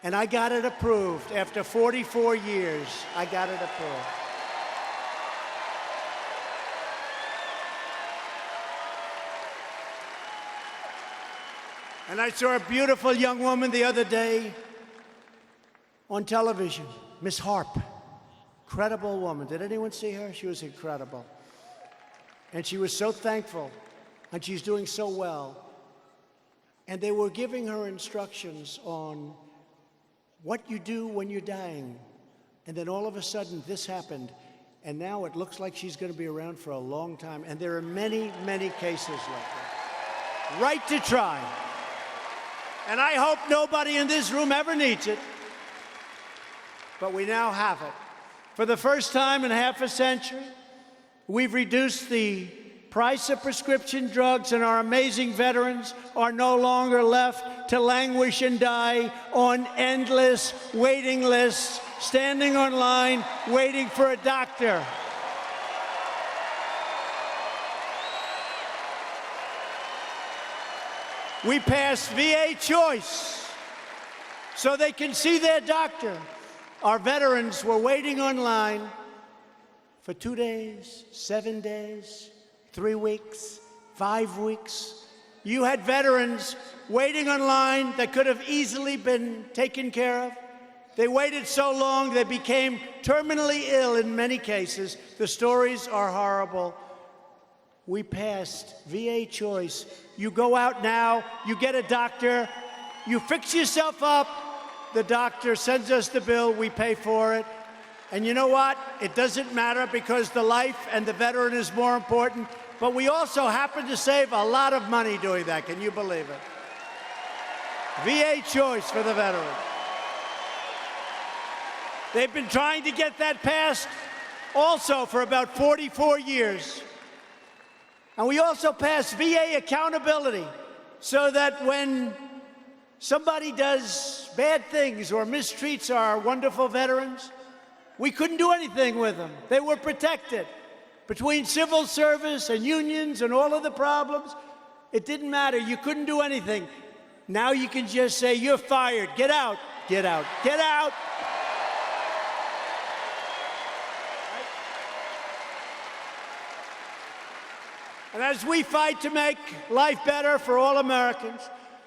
And I got it approved. After 44 years, I got it approved. And I saw a beautiful young woman the other day on television, Miss Harp. Incredible woman. Did anyone see her? She was incredible. And she was so thankful, and she's doing so well. And they were giving her instructions on what you do when you're dying. And then all of a sudden, this happened. And now it looks like she's going to be around for a long time. And there are many, many cases like that. Right to Try. And I hope nobody in this room ever needs it. But we now have it. For the first time in half a century, we've reduced the price of prescription drugs, and our amazing veterans are no longer left to languish and die on endless waiting lists, standing online, waiting for a doctor. We passed VA Choice so they can see their doctor. Our veterans were waiting online for 2 days, 7 days, 3 weeks, 5 weeks. You had veterans waiting online that could have easily been taken care of. They waited so long, they became terminally ill in many cases. The stories are horrible. We passed VA Choice. You go out now, you get a doctor, you fix yourself up, the doctor sends us the bill, we pay for it. And you know what? It doesn't matter because the life and the veteran is more important. But we also happen to save a lot of money doing that. Can you believe it? VA Choice for the veteran. They've been trying to get that passed also for about 44 years. And we also passed VA accountability so that when somebody does bad things or mistreats our wonderful veterans, we couldn't do anything with them. They were protected. Between civil service and unions and all of the problems, it didn't matter. You couldn't do anything. Now you can just say, you're fired. Get out. Get out. Get out. And as we fight to make life better for all Americans,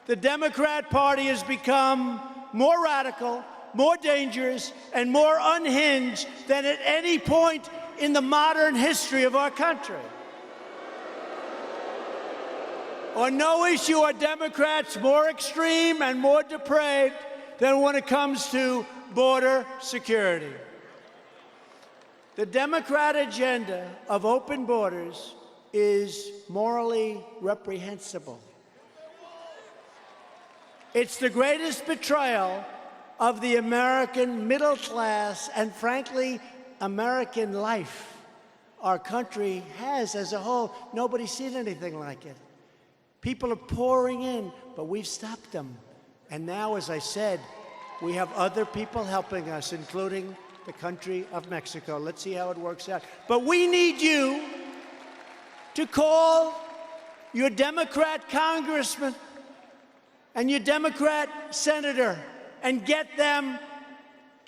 the Democrat Party has become more radical, more dangerous, and more unhinged than at any point in the modern history of our country. On no issue are Democrats more extreme and more depraved than when it comes to border security. The Democrat agenda of open borders is morally reprehensible. It's the greatest betrayal of the American middle class and, frankly, American life our country has as a whole. Nobody's seen anything like it. People are pouring in, but we've stopped them. And now, as I said, we have other people helping us, including the country of Mexico. Let's see how it works out. But we need you to call your Democrat congressman and your Democrat senator and get them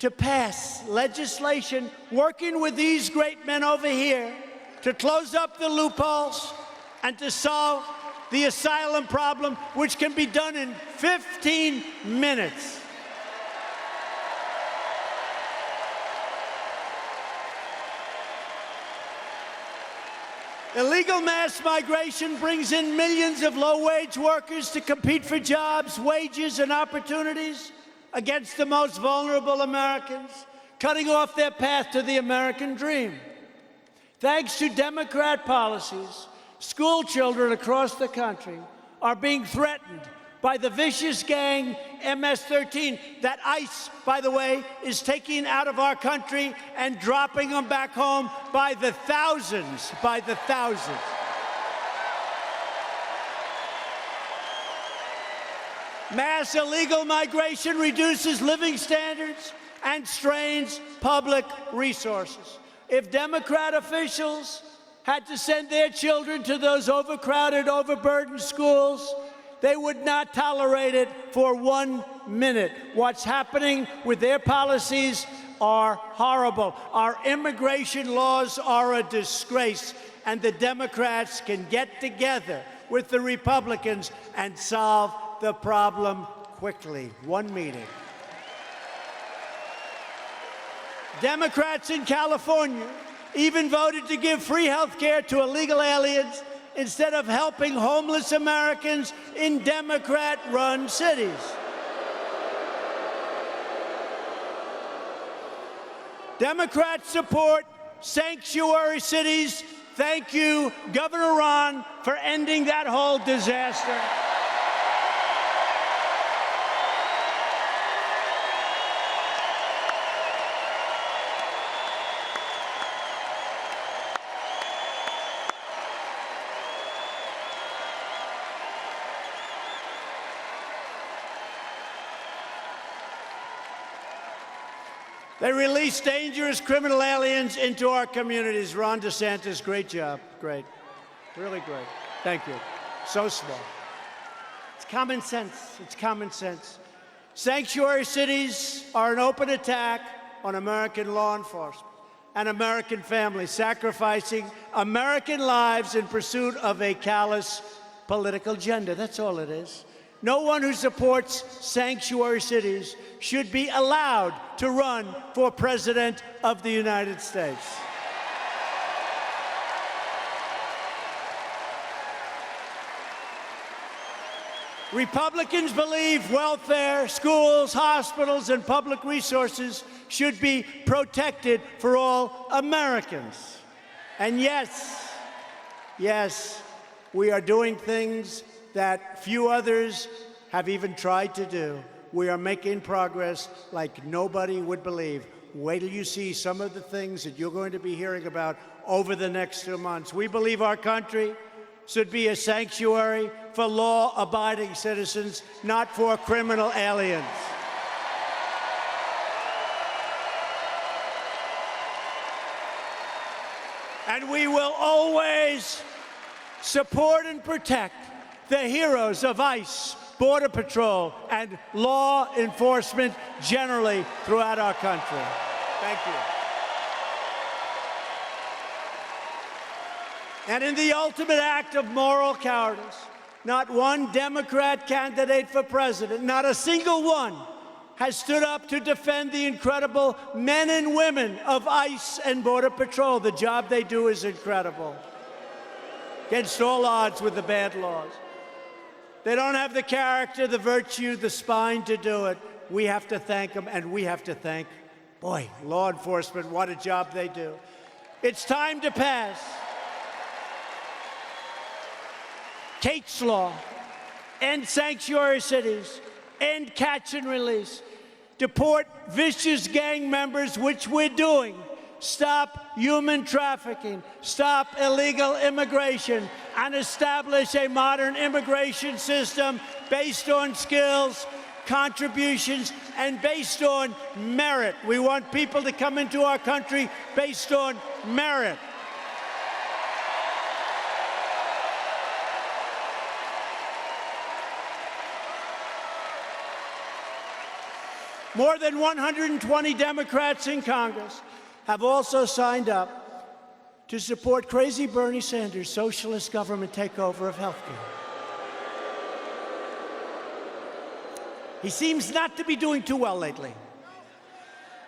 to pass legislation working with these great men over here to close up the loopholes and to solve the asylum problem, which can be done in 15 minutes. Illegal mass migration brings in millions of low-wage workers to compete for jobs, wages, and opportunities against the most vulnerable Americans, cutting off their path to the American dream. Thanks to Democrat policies, school children across the country are being threatened by the vicious gang MS-13 that ICE, by the way, is taking out of our country and dropping them back home by the thousands, Mass illegal migration reduces living standards and strains public resources. If Democrat officials had to send their children to those overcrowded, overburdened schools, they would not tolerate it for 1 minute. What's happening with their policies are horrible. Our immigration laws are a disgrace, and the Democrats can get together with the Republicans and solve the problem quickly. One meeting. Democrats in California even voted to give free health care to illegal aliens instead of helping homeless Americans in Democrat-run cities. Democrats support sanctuary cities. Thank you, Governor Ron, for ending that whole disaster. They release dangerous criminal aliens into our communities. Ron DeSantis, great job. Great. Really great. Thank you. So smart. It's common sense. It's common sense. Sanctuary cities are an open attack on American law enforcement and American families, sacrificing American lives in pursuit of a callous political agenda. That's all it is. No one who supports sanctuary cities should be allowed to run for President of the United States. Republicans believe welfare, schools, hospitals, and public resources should be protected for all Americans. And yes, we are doing things that few others have even tried to do. We are making progress like nobody would believe. Wait till you see some of the things that you're going to be hearing about over the next 2 months. We believe our country should be a sanctuary for law-abiding citizens, not for criminal aliens. And we will always support and protect the heroes of ICE, Border Patrol, and law enforcement generally throughout our country. Thank you. And in the ultimate act of moral cowardice, not one Democrat candidate for president, not a single one, has stood up to defend the incredible men and women of ICE and Border Patrol. The job they do is incredible, against all odds with the bad laws. They don't have the character, the virtue, the spine to do it. We have to thank them, and we have to thank, boy, law enforcement, what a job they do. It's time to pass Kate's Law, end sanctuary cities, end catch and release, deport vicious gang members, which we're doing, stop human trafficking, stop illegal immigration, and establish a modern immigration system based on skills, contributions, and based on merit. We want people to come into our country based on merit. More than 120 Democrats in Congress have also signed up to support crazy Bernie Sanders' socialist government takeover of health care. He seems not to be doing too well lately.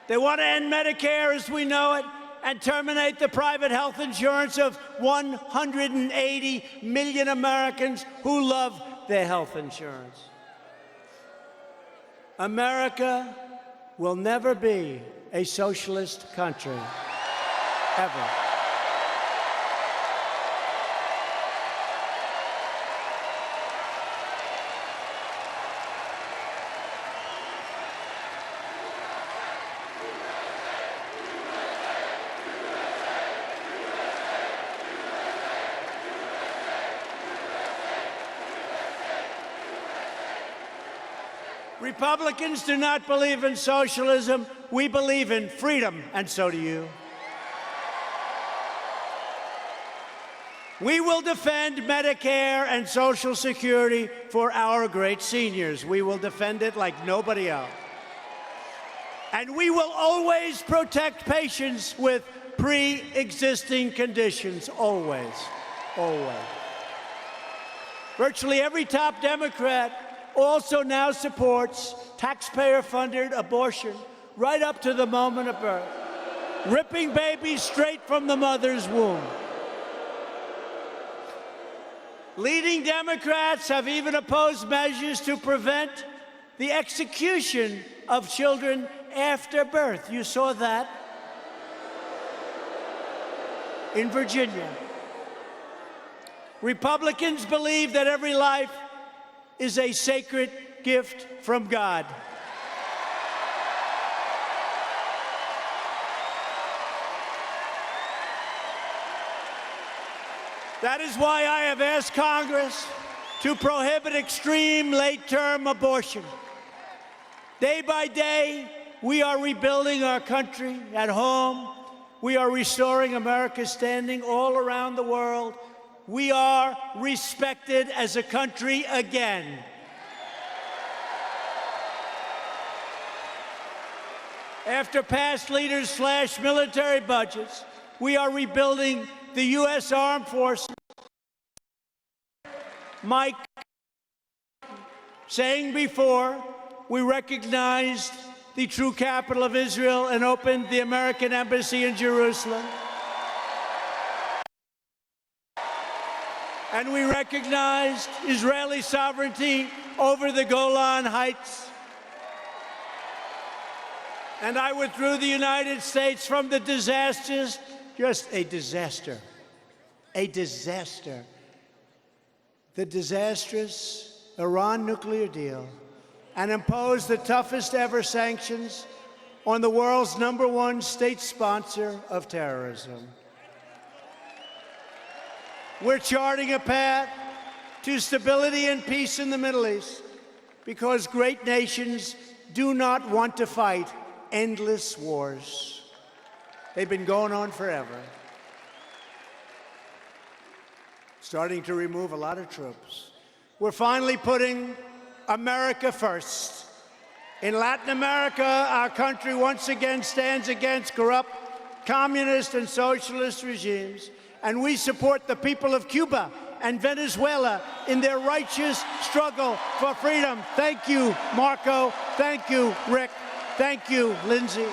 They want to end Medicare as we know it, and terminate the private health insurance of 180 million Americans who love their health insurance. America will never be a socialist country, ever. Republicans do not believe in socialism. We believe in freedom, and so do you. We will defend Medicare and Social Security for our great seniors. We will defend it like nobody else. And we will always protect patients with pre-existing conditions, always, always. Virtually every top Democrat also now supports taxpayer-funded abortion right up to the moment of birth, ripping babies straight from the mother's womb. Leading Democrats have even opposed measures to prevent the execution of children after birth. You saw that in Virginia. Republicans believe that every life is a sacred gift from God. That is why I have asked Congress to prohibit extreme late-term abortion. Day by day, we are rebuilding our country at home. We are restoring America's standing all around the world. We are respected as a country again. After past leaders slashed military budgets, we are rebuilding the U.S. Armed Forces. Mike saying before, we recognized the true capital of Israel and opened the American embassy in Jerusalem. And we recognized Israeli sovereignty over the Golan Heights. And I withdrew the United States from the disasters, just a disaster, the disastrous Iran nuclear deal, and imposed the toughest ever sanctions on the world's #1 state sponsor of terrorism. We're charting a path to stability and peace in the Middle East because great nations do not want to fight endless wars. They've been going on forever. Starting to remove a lot of troops. We're finally putting America first. In Latin America, our country once again stands against corrupt communist and socialist regimes, and we support the people of Cuba and Venezuela in their righteous struggle for freedom. Thank you, Marco. Thank you, Rick. Thank you, Lindsay.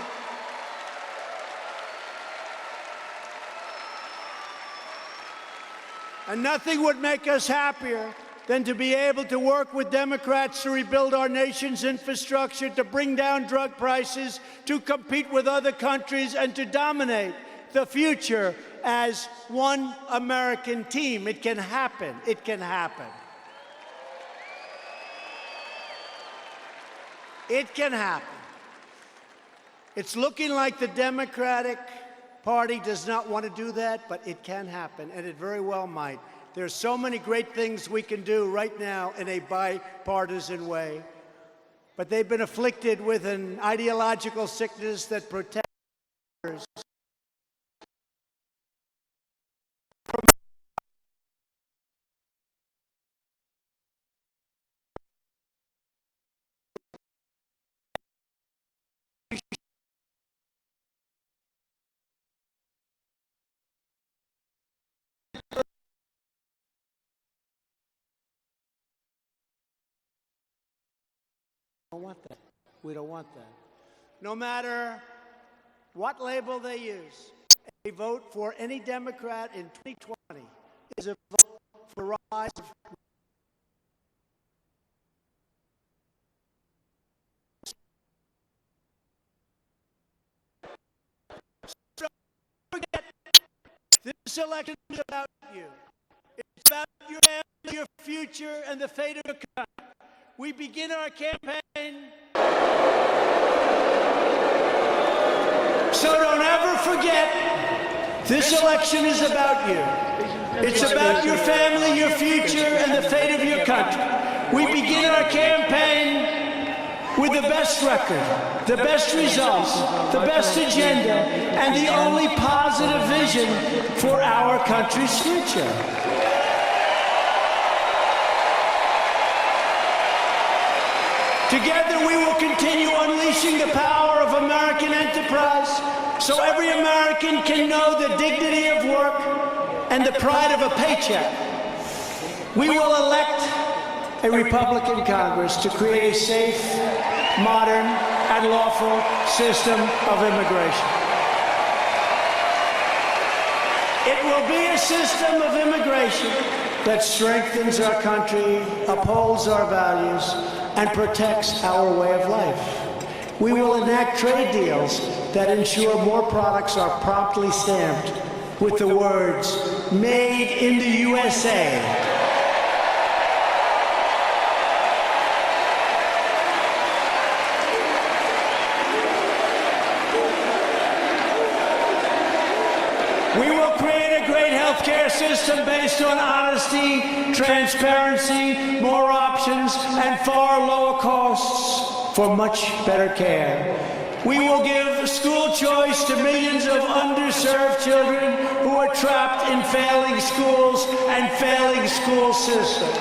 And nothing would make us happier than to be able to work with Democrats to rebuild our nation's infrastructure, to bring down drug prices, to compete with other countries, and to dominate the future as one American team. It can happen. It can happen. It can happen. It's looking like the Democratic Party does not want to do that, but it can happen, and it very well might. There's so many great things we can do right now in a bipartisan way, but they've been afflicted with an ideological sickness that protects others. We don't want that. We don't want that. No matter what label they use, A vote for any Democrat in 2020 is a vote for rise of this election is about you. It's about your family, your future, and the fate of your country. We begin our campaign. So don't ever forget, this election is about you. It's about your family, your future, and the fate of your country. We begin our campaign with the best record, the best results, the best agenda, and the only positive vision for our country's future. Together we will continue unleashing the power of American enterprise so every American can know the dignity of work and the pride of a paycheck. We will elect a Republican Congress to create a safe, modern, and lawful system of immigration. It will be a system of immigration that strengthens our country, upholds our values, and protects our way of life. We will enact trade deals that ensure more products are promptly stamped with the words, "Made in the USA." We will create a great healthcare system based on honesty, transparency, more options, and far lower costs for much better care. We will give school choice to millions of underserved children who are trapped in failing schools and failing school systems.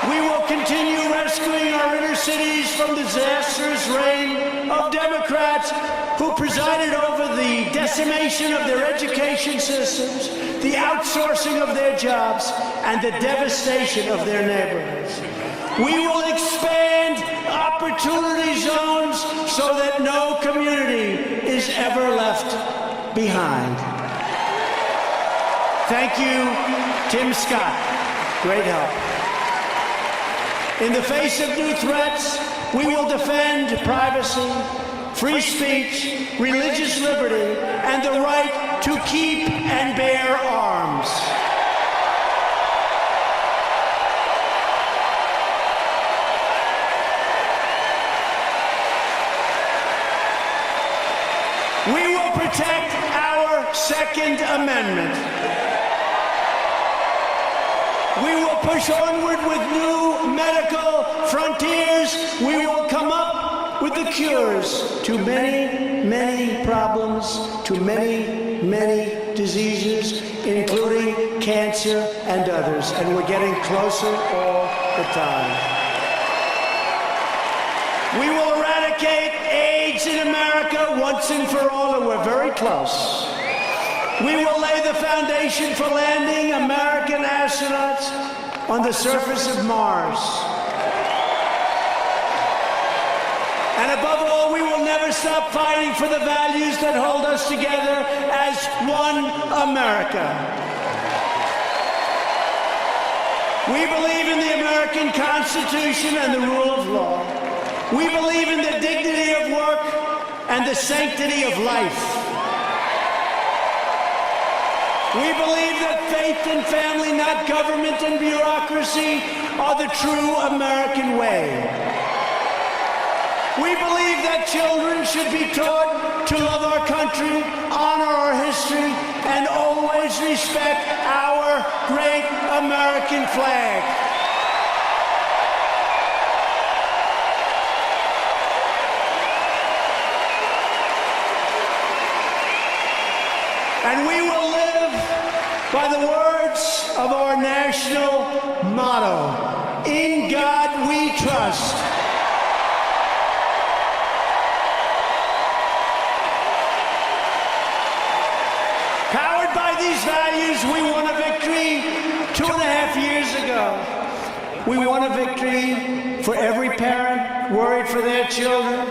We will continue rescuing our inner cities from the disastrous reign of Democrats who presided over the decimation of their education systems, the outsourcing of their jobs, and the devastation of their neighborhoods. We will expand opportunity zones so that no community is ever left behind. Thank you, Tim Scott. Great help. In the face of new threats, we will defend privacy, free speech, religious liberty, and the right to keep and bear arms. We will protect our Second Amendment. We will push onward with new medical frontiers. We will come up with the cures to many, many problems, to many, many diseases, including cancer and others. And we're getting closer all the time. We will eradicate AIDS in America once and for all, and we're very close. We will lay the foundation for landing American astronauts on the surface of Mars. And above all, we will never stop fighting for the values that hold us together as one America. We believe in the American Constitution and the rule of law. We believe in the dignity of work and the sanctity of life. We believe that faith and family, not government and bureaucracy, are the true American way. We believe that children should be taught to love our country, honor our history, and always respect our great American flag. And we will live by the words of our national motto, "In God we trust." Powered by these values, we won a victory 2.5 years ago. We won a victory for every parent worried for their children,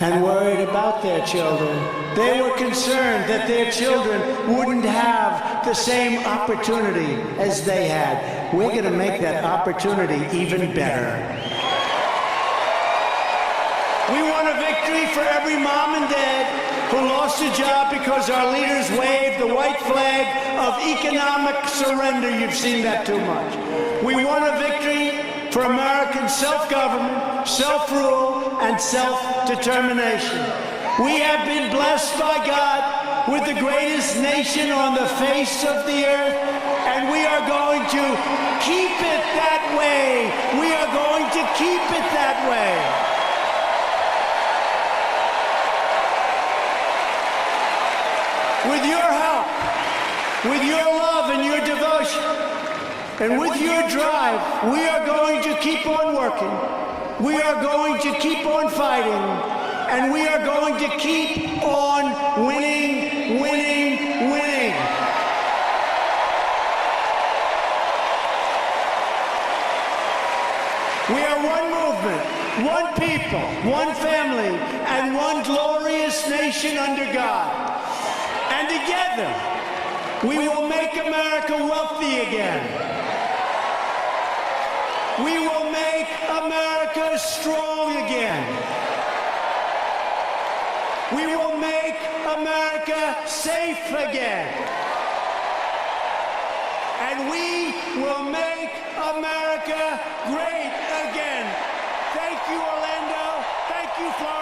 and worried about their children. They were concerned that their children wouldn't have the same opportunity as they had. We're going to make that opportunity even better. We want a victory for every mom and dad who lost a job because our leaders waved the white flag of economic surrender. You've seen that too much. We want a victory for American self-government, self-rule, and self-determination. We have been blessed by God with the greatest nation on the face of the earth, and we are going to keep it that way. We are going to keep it that way. With your help, with your love and your devotion, and with your drive, we are going to keep on working. We are going to keep on fighting. And we are going to keep on winning, winning, winning. We are one movement, one people, one family, and one glorious nation under God. And together, we will make America wealthy again. We will make America strong again. We will make America safe again. And we will make America great again. Thank you, Orlando. Thank you, Florida.